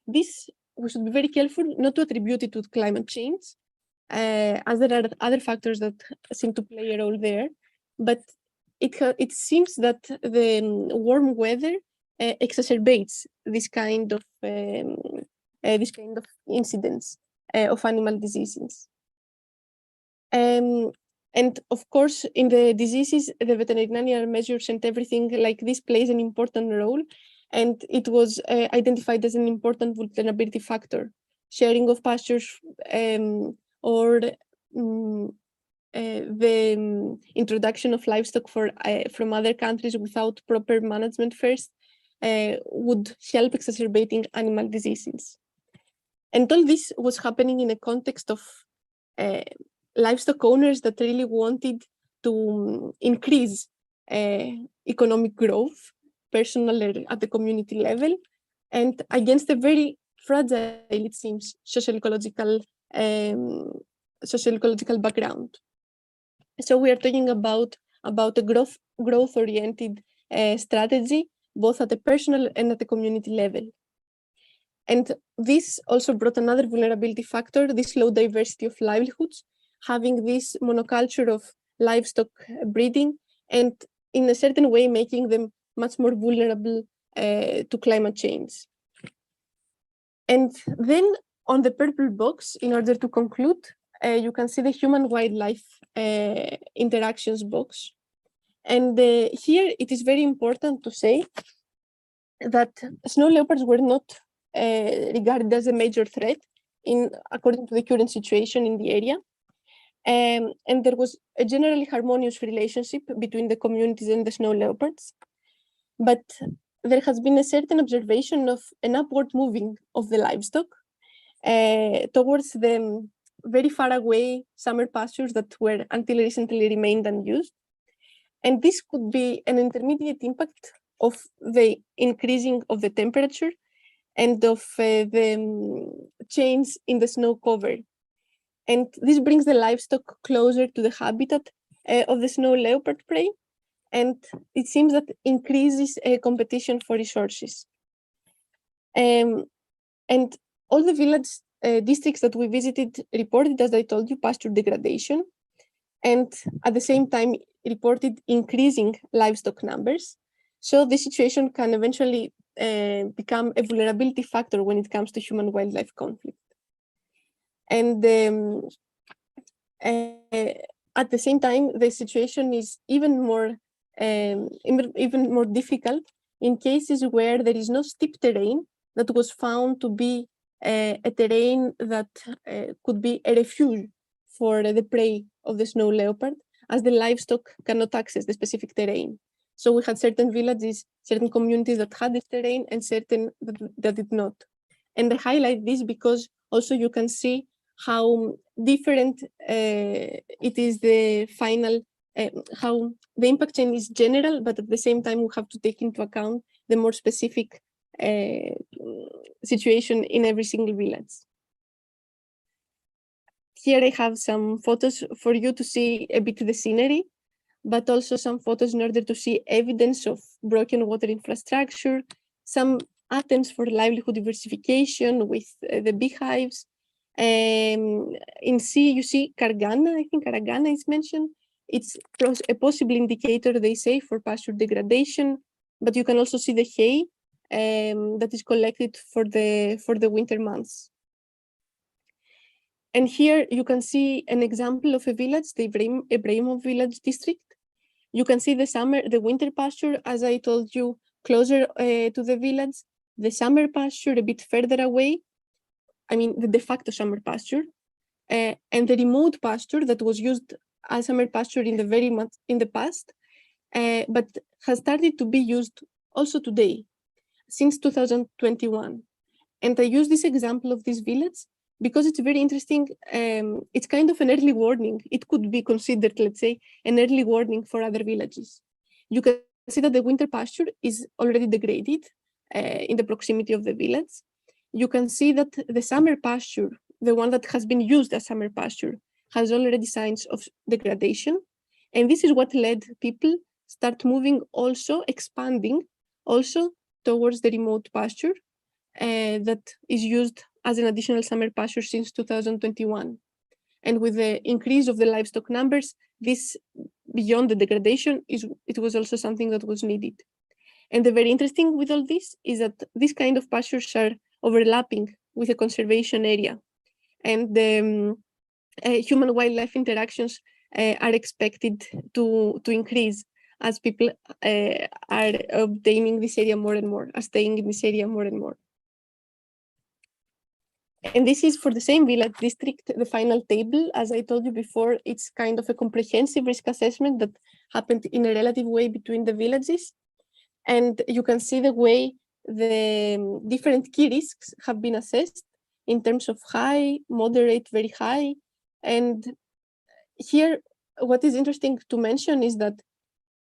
this we should be very careful not to attribute it to climate change, as there are other factors that seem to play a role there. But it seems that the warm weather exacerbates this kind of incidents of animal diseases. And of course, in the diseases, the veterinary measures and everything like this plays an important role. And it was identified as an important vulnerability factor. Sharing of pastures or the introduction of livestock from other countries without proper management first would help exacerbating animal diseases. And all this was happening in a context of livestock owners that really wanted to increase economic growth, personal at the community level, and against a very fragile, it seems, socio-ecological background. So we are talking about a growth-oriented strategy, both at the personal and at the community level. And this also brought another vulnerability factor, this low diversity of livelihoods, having this monoculture of livestock breeding, and in a certain way making them much more vulnerable to climate change. And then on the purple box, in order to conclude, you can see the human-wildlife interactions box. And here it is very important to say that snow leopards were not regarded as a major threat according to the current situation in the area. And there was a generally harmonious relationship between the communities and the snow leopards. But there has been a certain observation of an upward moving of the livestock towards the very far away summer pastures that were until recently remained unused. And this could be an intermediate impact of the increasing of the temperature and of the change in the snow cover. And this brings the livestock closer to the habitat of the snow leopard prey. And it seems that increases competition for resources. And all the village districts that we visited reported, as I told you, pasture degradation. and at the same time reported increasing livestock numbers. So the situation can eventually become a vulnerability factor when it comes to human-wildlife conflict. And at the same time, the situation is even more difficult in cases where there is no steep terrain that was found to be a terrain that could be a refuge for the prey of the snow leopard, as the livestock cannot access the specific terrain. So we had certain villages, certain communities that had this terrain and certain that did not. And I highlight this because also you can see how different it is the final, how the impact chain is general, but at the same time we have to take into account the more specific situation in every single village. Here I have some photos for you to see a bit the scenery, but also some photos in order to see evidence of broken water infrastructure, some attempts for livelihood diversification with the beehives. In C, you see Kargana, I think Karagana is mentioned. It's a possible indicator, they say, for pasture degradation, but you can also see the hay that is collected for the winter months. And here you can see an example of a village, the Ibrahimov village district. You can see the winter pasture, as I told you, closer to the village, the summer pasture a bit further away, I mean, the de facto summer pasture, and the remote pasture that was used as summer pasture in the past, but has started to be used also today, since 2021. And I use this example of this village because it's very interesting. It's kind of an early warning. It could be considered, let's say, an early warning for other villages. You can see that the winter pasture is already degraded in the proximity of the village. You can see that the summer pasture, the one that has been used as summer pasture, has already signs of degradation. And this is what led people start moving also, expanding also towards the remote pasture that is used as an additional summer pasture since 2021. And with the increase of the livestock numbers, this, beyond the degradation, it was also something that was needed. And the very interesting with all this is that these kind of pastures are overlapping with a conservation area. And the human-wildlife interactions are expected to increase as people are obtaining this area more and more, are staying in this area more and more. And this is for the same village district, the final table. As I told you before, it's kind of a comprehensive risk assessment that happened in a relative way between the villages. And you can see the way the different key risks have been assessed in terms of high, moderate, very high. And here, what is interesting to mention is that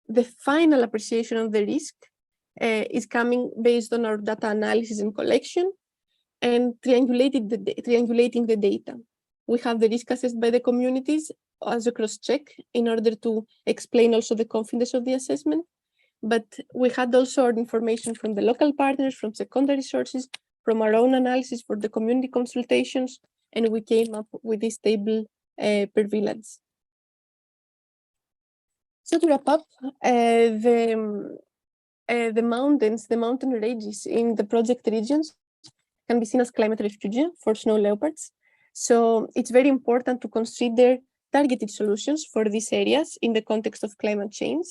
the final appreciation of the risk is coming based on our data analysis and collection and triangulating the data. We have the risk assessed by the communities as a cross-check in order to explain also the confidence of the assessment. But we had also our information from the local partners, from secondary sources, from our own analysis for the community consultations, and we came up with this table per village. So to wrap up, the mountain ranges in the project regions can be seen as climate refuge for snow leopards. So it's very important to consider targeted solutions for these areas in the context of climate change.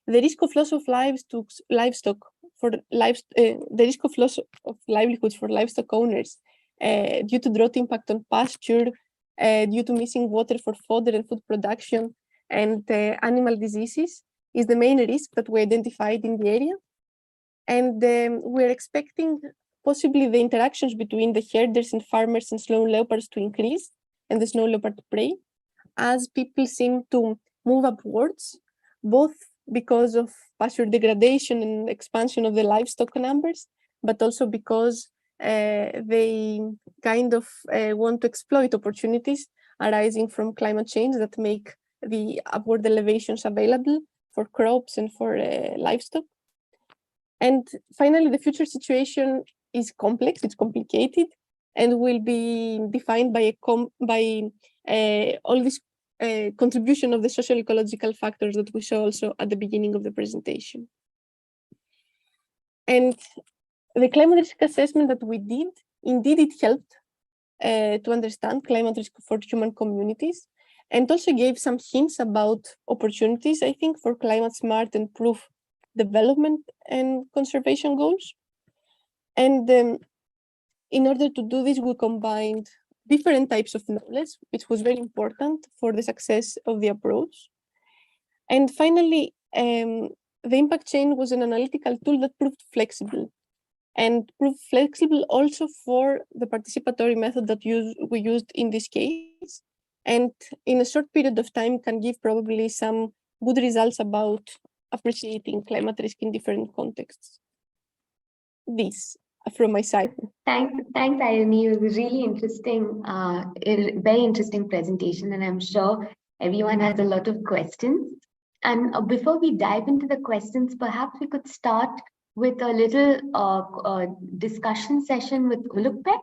The risk of loss of livestock for livelihoods for livestock owners due to drought impact on pasture, due to missing water for fodder and food production, and animal diseases is the main risk that we identified in the area. And we're expecting possibly the interactions between the herders and farmers and snow leopards to increase, and the snow leopard prey, as people seem to move upwards, both because of pasture degradation and expansion of the livestock numbers, but also because they kind of want to exploit opportunities arising from climate change that make the upward elevations available for crops and for livestock. And finally, the future situation is complex, it's complicated, and will be defined by all these contribution of the socio-ecological factors that we saw also at the beginning of the presentation. And the climate risk assessment that we did, indeed, it helped to understand climate risk for human communities, and also gave some hints about opportunities, I think, for climate smart and proof development and conservation goals. And in order to do this, we combined different types of knowledge, which was very important for the success of the approach. And finally, the impact chain was an analytical tool that proved flexible, and proved flexible also for the participatory method that we used in this case. And in a short period of time can give probably some good results about appreciating climate risk in different contexts. This from my side.
Thanks, Eirini. It was a really interesting, very interesting presentation, and I'm sure everyone has a lot of questions. And before we dive into the questions, perhaps we could start with a little discussion session with Ulukbek,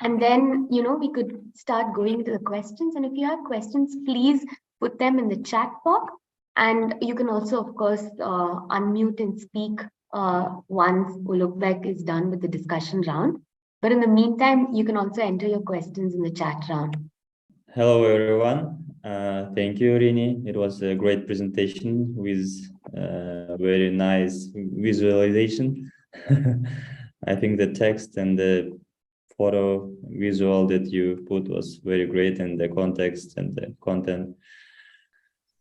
and then we could start going into the questions. And if you have questions, please put them in the chat box, and you can also, of course, unmute and speak once Ulukbek is done with the discussion round. But in the meantime, you can also enter your questions in the chat round.
Hello, everyone. Thank you, Eirini. It was a great presentation with very nice visualization. I think the text and the photo visual that you put was very great, and the context and the content.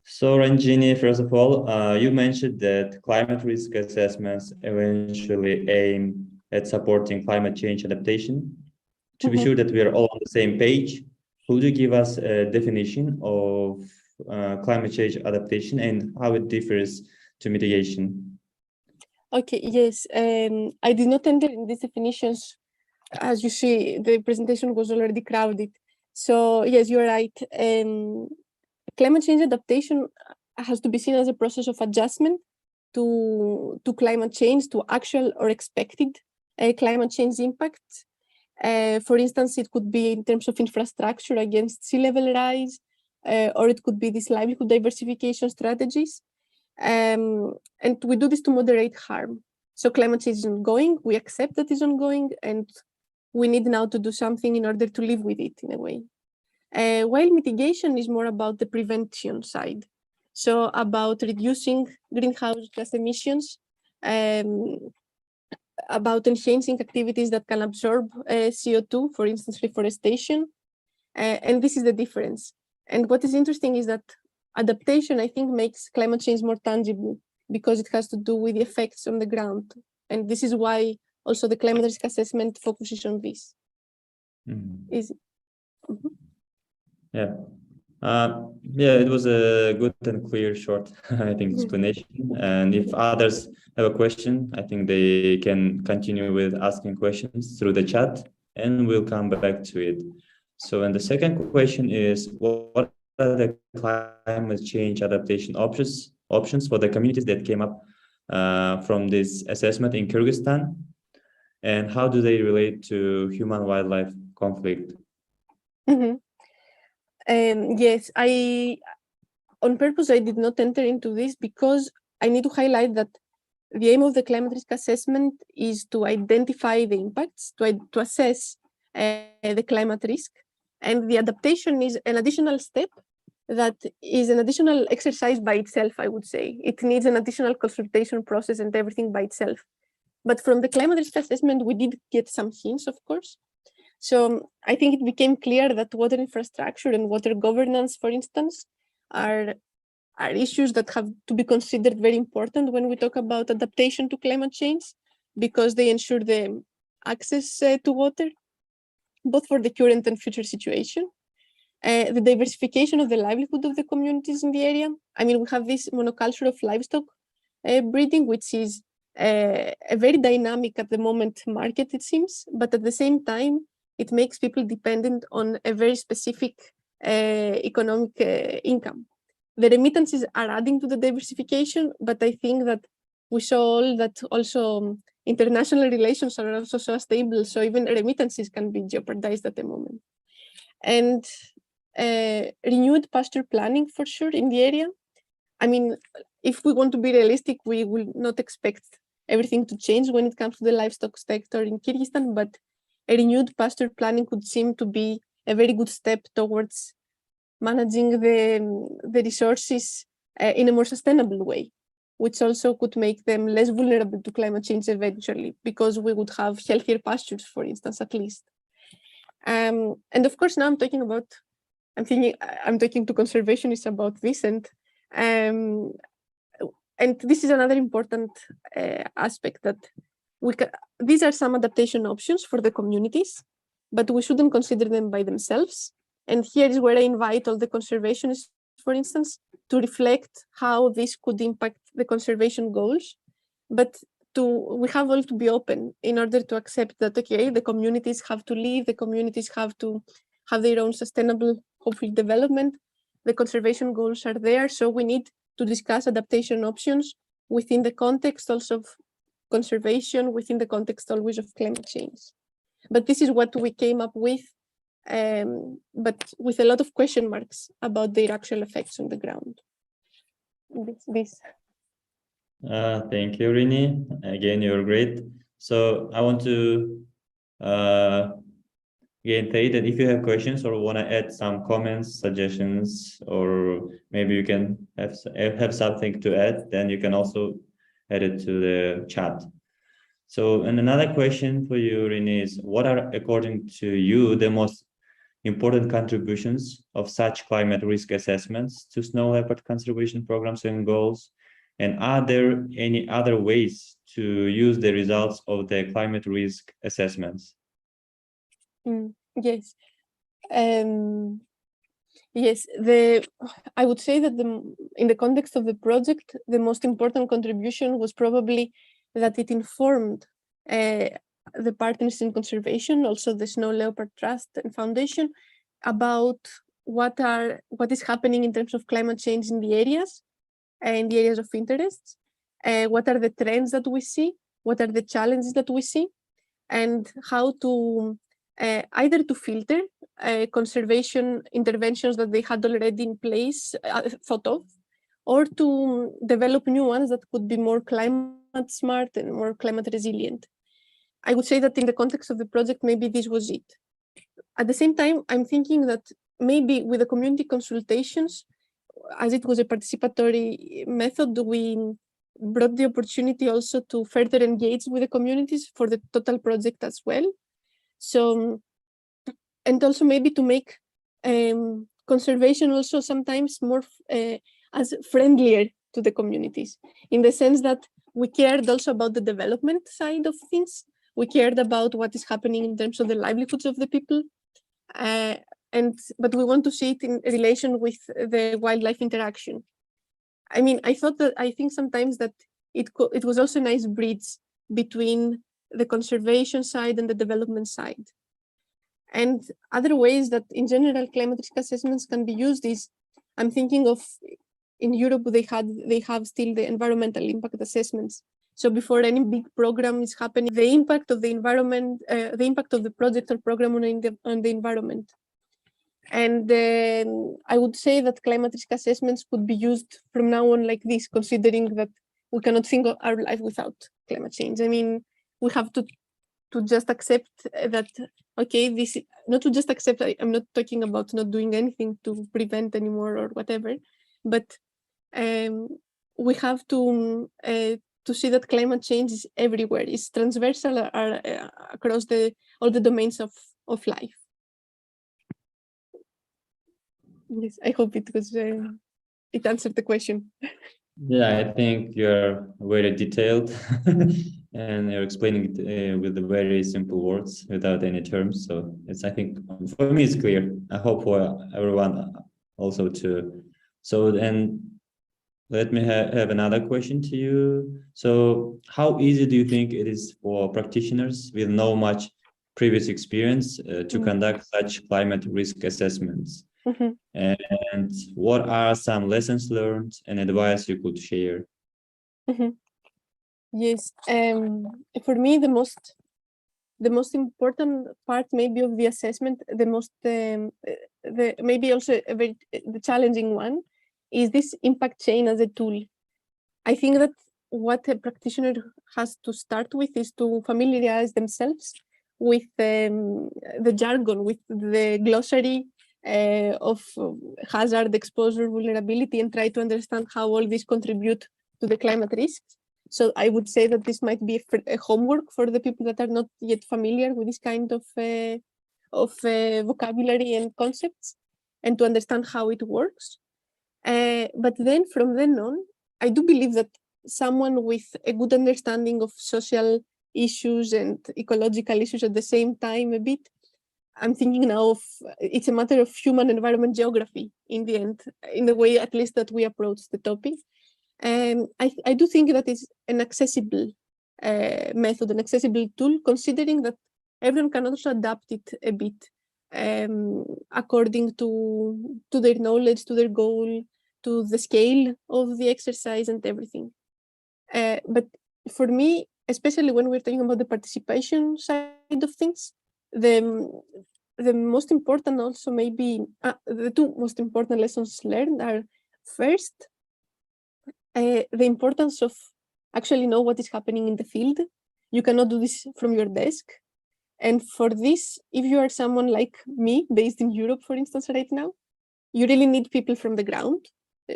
So, Ranjini, first of all, you mentioned that climate risk assessments eventually aim at supporting climate change adaptation. To be sure that we are all on the same page, could you give us a definition of climate change adaptation and how it differs to mitigation?
Okay, yes, I did not enter in these definitions. As you see, the presentation was already crowded. So yes, you're right. Climate change adaptation has to be seen as a process of adjustment to climate change, to actual or expected climate change impacts. For instance, it could be in terms of infrastructure against sea level rise, or it could be these livelihood diversification strategies. And we do this to moderate harm. So climate change is ongoing, we accept that it's ongoing, and we need now to do something in order to live with it in a way. While mitigation is more about the prevention side. So about reducing greenhouse gas emissions, about enhancing activities that can absorb CO2, for instance, reforestation. And this is the difference. And what is interesting is that adaptation, I think, makes climate change more tangible because it has to do with the effects on the ground. And this is why also the climate risk assessment focuses on this.
Yeah. Yeah, it was a good and clear, short, I think, explanation. And if others have a question, I think they can continue with asking questions through the chat, and we'll come back to it. So, and the second question is, what are the climate change adaptation options for the communities that came up from this assessment in Kyrgyzstan? And how do they relate to human-wildlife conflict?
Yes, on purpose, I did not enter into this because I need to highlight that the aim of the climate risk assessment is to identify the impacts, to assess the climate risk. And the adaptation is an additional step that is an additional exercise by itself, I would say. It needs an additional consultation process and everything by itself. But from the climate risk assessment, we did get some hints, of course. So I think it became clear that water infrastructure and water governance, for instance, are issues that have to be considered very important when we talk about adaptation to climate change, because they ensure the access to water, both for the current and future situation. The diversification of the livelihood of the communities in the area. I mean, we have this monoculture of livestock breeding, which is a very dynamic at the moment market, it seems, but at the same time, it makes people dependent on a very specific economic income. The remittances are adding to the diversification, but I think that we saw all that also international relations are also so stable, so even remittances can be jeopardized at the moment. And renewed pasture planning for sure in the area. I mean, if we want to be realistic, we will not expect everything to change when it comes to the livestock sector in Kyrgyzstan, but a renewed pasture planning could seem to be a very good step towards managing the resources in a more sustainable way, which also could make them less vulnerable to climate change eventually, because we would have healthier pastures, for instance, at least. And of course, now I'm talking to conservationists about this, and this is another important aspect, that these are some adaptation options for the communities, but we shouldn't consider them by themselves. And here is where I invite all the conservationists, for instance, to reflect how this could impact the conservation goals. But we have all to be open in order to accept that, okay, the communities have to live, the communities have to have their own sustainable, hopefully, development. The conservation goals are there, so we need to discuss adaptation options within the context also of conservation, within the context always of climate change. But this is what we came up with, but with a lot of question marks about their actual effects on the ground.
Thank you, Eirini. Again, you're great. So I want to again say that if you have questions or want to add some comments, suggestions, or maybe you can have something to add, then you can also add it to the chat. So, and another question for you, Eirini, is what are, according to you, the most important contributions of such climate risk assessments to snow leopard conservation programs and goals? And are there any other ways to use the results of the climate risk assessments?
Yes. Yes, I would say that in the context of the project, the most important contribution was probably that it informed the partners in conservation, also the Snow Leopard Trust and Foundation, about what is happening in terms of climate change in the areas of interest, what are the trends that we see, what are the challenges that we see, and how to either to filter conservation interventions that they had already in place, thought of, or to develop new ones that could be more climate smart and more climate resilient. I would say that in the context of the project, maybe this was it. At the same time, I'm thinking that maybe with the community consultations, as it was a participatory method, we brought the opportunity also to further engage with the communities for the total project as well. So, and also maybe to make conservation also sometimes more as friendlier to the communities, in the sense that we cared also about the development side of things. We cared about what is happening in terms of the livelihoods of the people. But we want to see it in relation with the wildlife interaction. I mean, I think sometimes that it was also a nice bridge between the conservation side and the development side. And other ways that in general climate risk assessments can be used is, I'm thinking of in Europe, they have still the environmental impact assessments. So before any big program is happening, the impact of the environment, the impact of the project or program on the environment. And I would say that climate risk assessments could be used from now on like this, considering that we cannot think of our life without climate change. I mean, we have to just accept that, okay, this, not to just accept, I'm not talking about not doing anything to prevent anymore or whatever, but we have to see that climate change is everywhere, it's transversal across all the domains of life. Yes, I hope it answered the question.
Yeah, I think you're very detailed and you're explaining it with the very simple words without any terms. So I think for me it's clear. I hope for everyone also too. So then let me have another question to you. So how easy do you think it is for practitioners with no much previous experience to conduct such climate risk assessments?
Mm-hmm.
And what are some lessons learned and advice you could share?
Mm-hmm. Yes, for me the the most important part maybe of the assessment, maybe also the challenging one, is this impact chain as a tool. I think that what a practitioner has to start with is to familiarize themselves with the jargon, with the glossary of hazard, exposure, vulnerability, and try to understand how all these contribute to the climate risks. So I would say that this might be a homework for the people that are not yet familiar with this kind of vocabulary and concepts, and to understand how it works. But then from then on, I do believe that someone with a good understanding of social issues and ecological issues at the same time a bit, I'm thinking now of, it's a matter of human environment geography in the end, in the way at least that we approach the topic. And I do think that it's an accessible method, an accessible tool, considering that everyone can also adapt it a bit according to their knowledge, to their goal, to the scale of the exercise and everything. But for me, especially when we're talking about the participation side of things, the most important also maybe, the two most important lessons learned are first, the importance of actually know what is happening in the field. You cannot do this from your desk. And for this, if you are someone like me, based in Europe, for instance, right now, you really need people from the ground,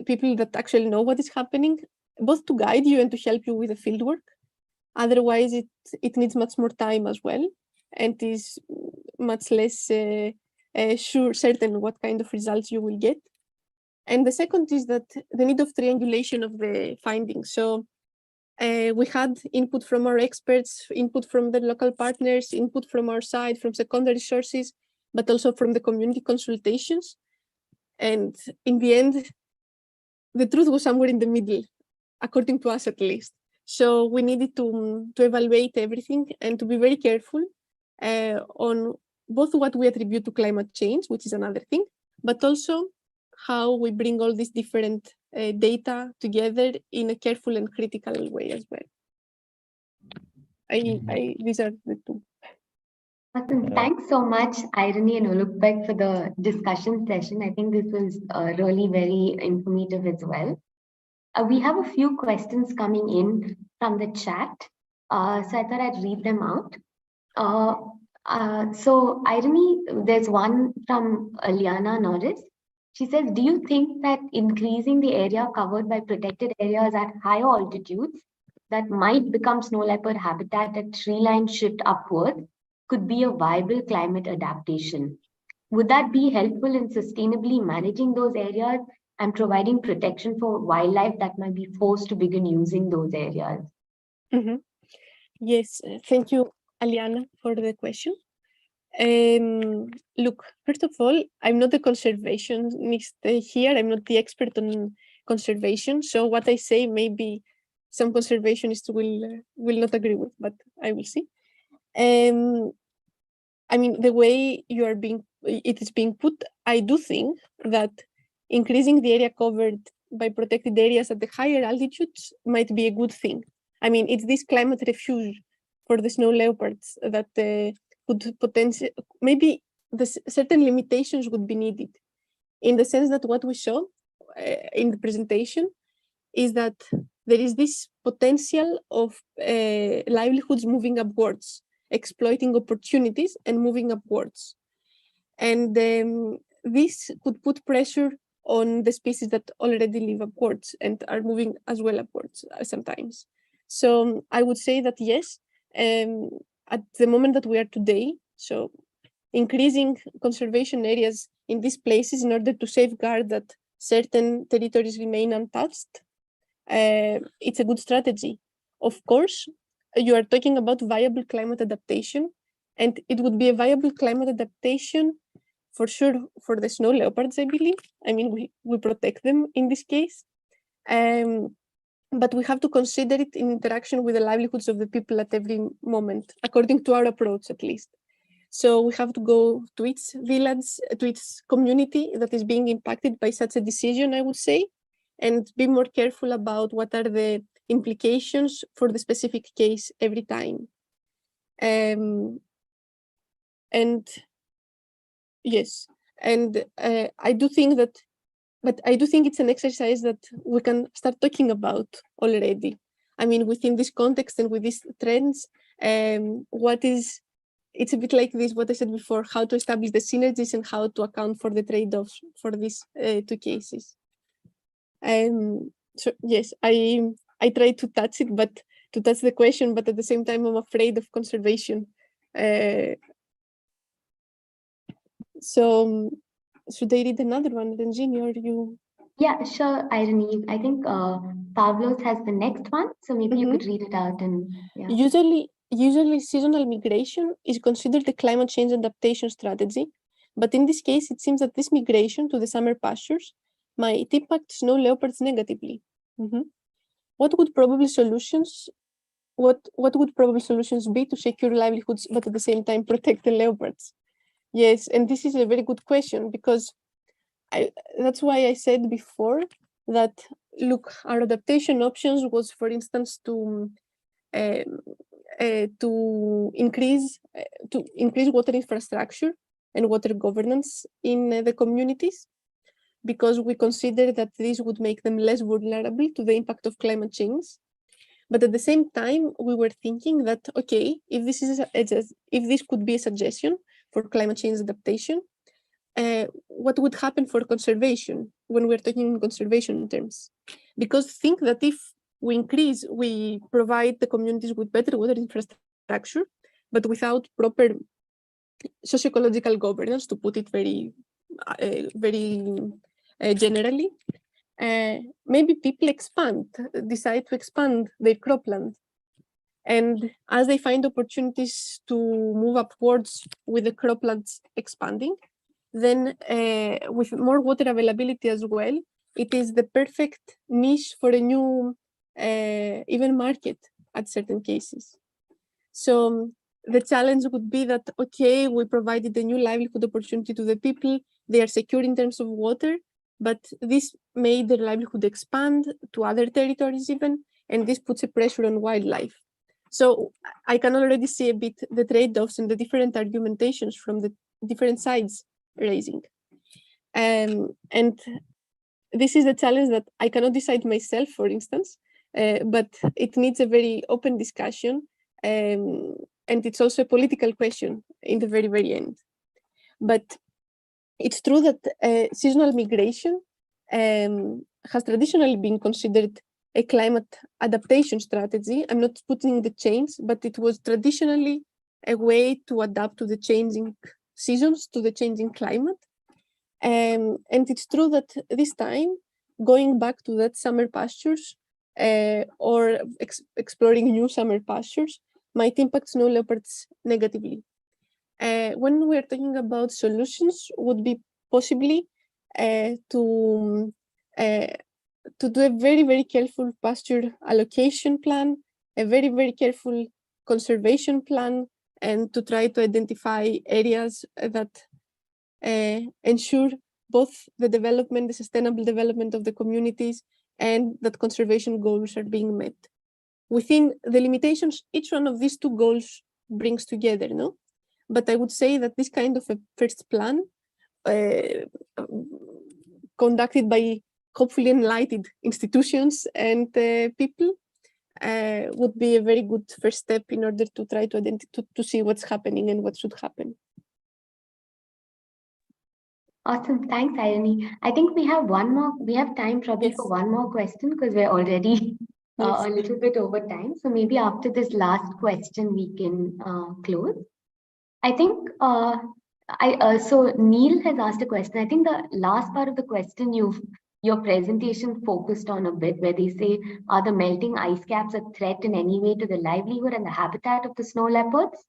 people that actually know what is happening, both to guide you and to help you with the field work. Otherwise, it needs much more time as well, and is much less certain what kind of results you will get. And the second is that the need of triangulation of the findings. So we had input from our experts, input from the local partners, input from our side, from secondary sources, but also from the community consultations. And in the end, the truth was somewhere in the middle, according to us at least. So we needed to evaluate everything and to be very careful on both what we attribute to climate change, which is another thing, but also how we bring all these different data together in a careful and critical way as well. These are the two.
Awesome. Thanks so much, Eirini and Ulukbek, for the discussion session. I think this was really very informative as well. We have a few questions coming in from the chat. So I thought I'd read them out. So Eirini, there's one from Liana Norris. She says, do you think that increasing the area covered by protected areas at higher altitudes that might become snow leopard habitat at tree line shift upwards could be a viable climate adaptation? Would that be helpful in sustainably managing those areas and providing protection for wildlife that might be forced to begin using those areas?
Mm-hmm. Yes, thank you, Aliana, for the question. Look, first of all, I'm not a conservationist here. I'm not the expert on conservation. So what I say, maybe some conservationists will not agree with, but I will see. I mean, the way it is being put, I do think that increasing the area covered by protected areas at the higher altitudes might be a good thing. I mean, it's this climate refuge for the snow leopards that could potentially, maybe certain limitations would be needed, in the sense that what we saw in the presentation is that there is this potential of livelihoods moving upwards, exploiting opportunities and moving upwards. And this could put pressure on the species that already live upwards and are moving as well upwards sometimes. So I would say that yes, at the moment that we are today, so increasing conservation areas in these places in order to safeguard that certain territories remain untouched, it's a good strategy. Of course, you are talking about viable climate adaptation, and it would be a viable climate adaptation for sure for the snow leopards, I believe. I mean, we protect them in this case. But we have to consider it in interaction with the livelihoods of the people at every moment, according to our approach at least. So we have to go to its village, to its community that is being impacted by such a decision, I would say, and be more careful about what are the implications for the specific case every time. And yes, and I do think that, but I do think it's an exercise that we can start talking about already. I mean, within this context and with these trends, it's a bit like this, what I said before, how to establish the synergies and how to account for the trade-offs for these two cases. So yes, I try to touch it, but to touch the question, but at the same time, I'm afraid of conservation. So should I read another one, Ranjini, or you?
Yeah, sure, Eirini. I think Pavlos has the next one, so maybe you could read it out. And yeah.
Usually seasonal migration is considered a climate change adaptation strategy, but in this case, it seems that this migration to the summer pastures might impact snow leopards negatively. What would probable solutions be to secure livelihoods, but at the same time protect the leopards? Yes, and this is a very good question, because that's why I said before that, look, our adaptation options was, for instance, to increase water infrastructure and water governance in the communities, because we consider that this would make them less vulnerable to the impact of climate change. But at the same time, we were thinking that, okay, if this could be a suggestion for climate change adaptation, what would happen for conservation when we're talking in conservation terms? Because think that if we provide the communities with better water infrastructure, but without proper socio-ecological governance, to put it very generally, maybe people decide to expand their cropland. And as they find opportunities to move upwards with the croplands expanding, then with more water availability as well, it is the perfect niche for a new even market at certain cases. So the challenge would be that, okay, we provided a new livelihood opportunity to the people, they are secure in terms of water, but this made their livelihood expand to other territories even, and this puts a pressure on wildlife. So I can already see a bit the trade-offs and the different argumentations from the different sides raising. And this is a challenge that I cannot decide myself, for instance, but it needs a very open discussion. And it's also a political question in the very, very end. But it's true that seasonal migration has traditionally been considered a climate adaptation strategy. I'm not putting the change, but it was traditionally a way to adapt to the changing seasons, to the changing climate. And it's true that this time, going back to that summer pastures or exploring new summer pastures might impact snow leopards negatively. When we're talking about solutions, would be possibly to do a very, very careful pasture allocation plan, a very, very careful conservation plan, and to try to identify areas that ensure both the development, the sustainable development of the communities, and that conservation goals are being met. Within the limitations, each one of these two goals brings together, no? But I would say that this kind of a first plan, conducted by hopefully enlightened institutions and people, would be a very good first step in order to try to see what's happening and what should happen.
Awesome. Thanks, Eirini. I think we have time probably for one more question, because we're already a little bit over time. So maybe after this last question, we can close. I think so Neil has asked a question. I think the last part of the question your presentation focused on a bit, where they say, are the melting ice caps a threat in any way to the livelihood and the habitat of the snow leopards?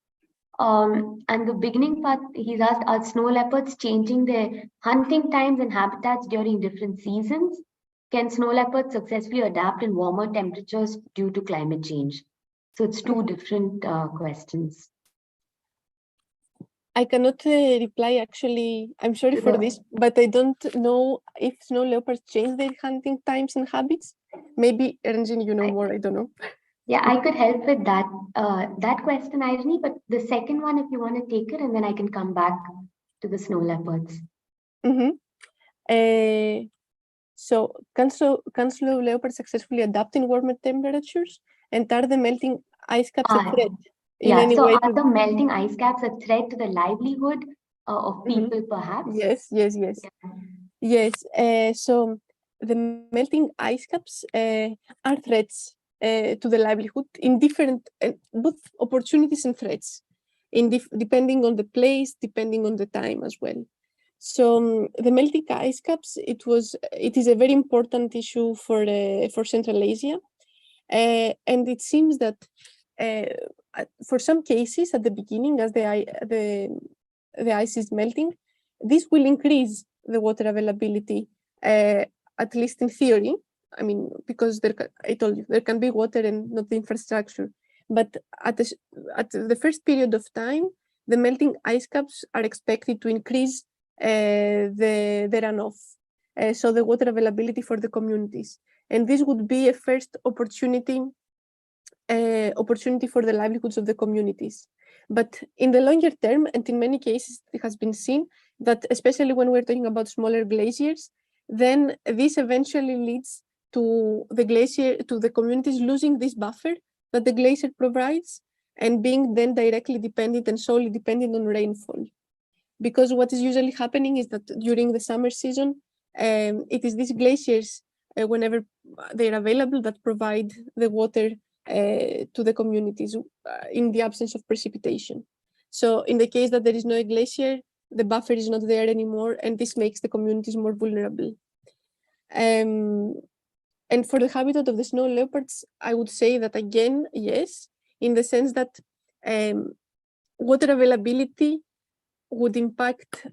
And the beginning part, he's asked, are snow leopards changing their hunting times and habitats during different seasons? Can snow leopards successfully adapt in warmer temperatures due to climate change? So it's two different questions.
I cannot reply, actually. I'm sorry for this, but I don't know if snow leopards change their hunting times and habits. Maybe, Ranjini, you know more, I don't know.
Yeah, I could help with that that question, Eirini, but the second one, if you want to take it, and then I can come back to the snow leopards.
So can snow leopards successfully adapt in warmer temperatures? And are the melting ice caps a threat in
Yeah,
any
so
way?
are the melting ice caps a threat to the livelihood of people, perhaps?
Yes. So the melting ice caps are threats to the livelihood in different, both opportunities and threats, depending on the place, depending on the time as well. So the melting ice caps, it is a very important issue for Central Asia, and it seems that for some cases at the beginning, as the ice is melting, this will increase the water availability, at least in theory. I mean, because I told you, there can be water and not the infrastructure. But at the first period of time, the melting ice caps are expected to increase the runoff, so the water availability for the communities. And this would be a first opportunity for the livelihoods of the communities. But in the longer term, and in many cases, it has been seen that, especially when we're talking about smaller glaciers, then this eventually leads to the communities losing this buffer that the glacier provides, and being then directly dependent and solely dependent on rainfall. Because what is usually happening is that during the summer season, it is these glaciers, whenever they're available, that provide the water to the communities in the absence of precipitation. So in the case that there is no glacier, the buffer is not there anymore, and this makes the communities more vulnerable. And for the habitat of the snow leopards, I would say that again, yes, in the sense that water availability would impact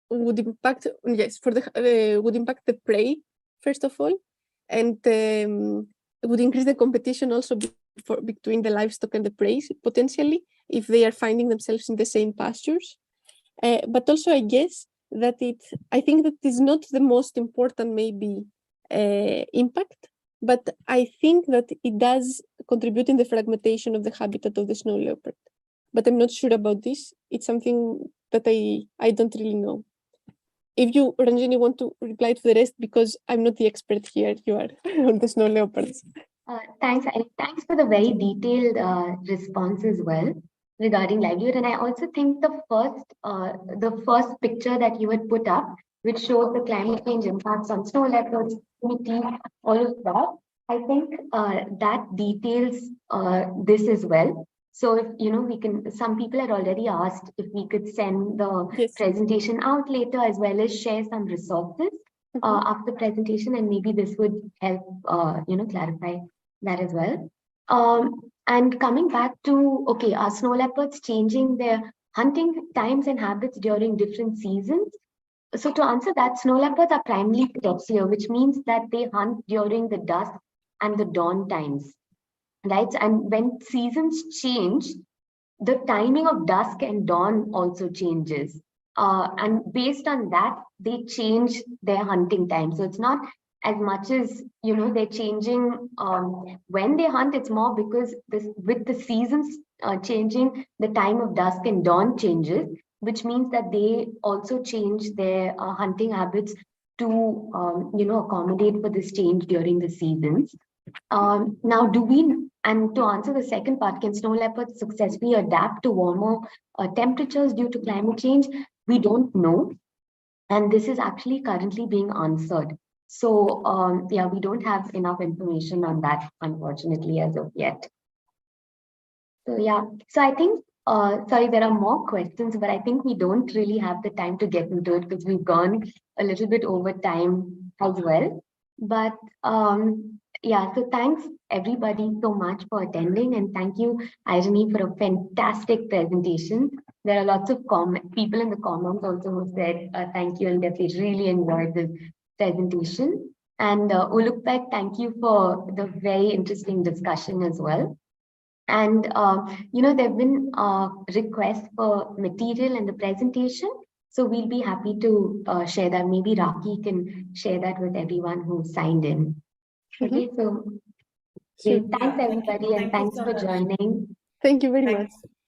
would impact the prey, first of all, and would increase the competition also between the livestock and the prey, potentially, if they are finding themselves in the same pastures. But also, I guess that I think that is not the most important, maybe, impact, but I think that it does contribute in the fragmentation of the habitat of the snow leopard. But I'm not sure about this. It's something that I don't really know. If you, Ranjini, want to reply to the rest, because I'm not the expert here, you are on the snow leopards.
Thanks, Eirini. Thanks for the very detailed response as well regarding livelihood. And I also think the first picture that you had put up, which shows the climate change impacts on snow leopards, all of that, I think that details this as well. So if some people had already asked if we could send the presentation out later, as well as share some resources after the presentation, and maybe this would help clarify that as well. And coming back to, are snow leopards changing their hunting times and habits during different seasons? So to answer that, snow leopards are primarily tertiary, which means that they hunt during the dusk and the dawn times, right? And when seasons change, the timing of dusk and dawn also changes. And based on that, they change their hunting time. So it's not as much as, they're changing when they hunt. It's more because with the seasons changing, the time of dusk and dawn changes, which means that they also change their hunting habits to, accommodate for this change during the seasons. Now, and to answer the second part, can snow leopards successfully adapt to warmer temperatures due to climate change? We don't know. And this is actually currently being answered. So, we don't have enough information on that, unfortunately, as of yet. So I think, sorry, there are more questions, but I think we don't really have the time to get into it because we've gone a little bit over time as well. But so thanks everybody so much for attending, and thank you, Eirini, for a fantastic presentation. There are lots of people in the comments also who said thank you and that they really enjoyed this presentation. And Ulukbek, thank you for the very interesting discussion as well. And there have been requests for material in the presentation, so we'll be happy to share that. Maybe Raki can share that with everyone who signed in. Okay, so
Sure.
Great. Thanks, everybody, and
Thank you
thanks
so
for
much.
joining.
Thank you very
Thank
much.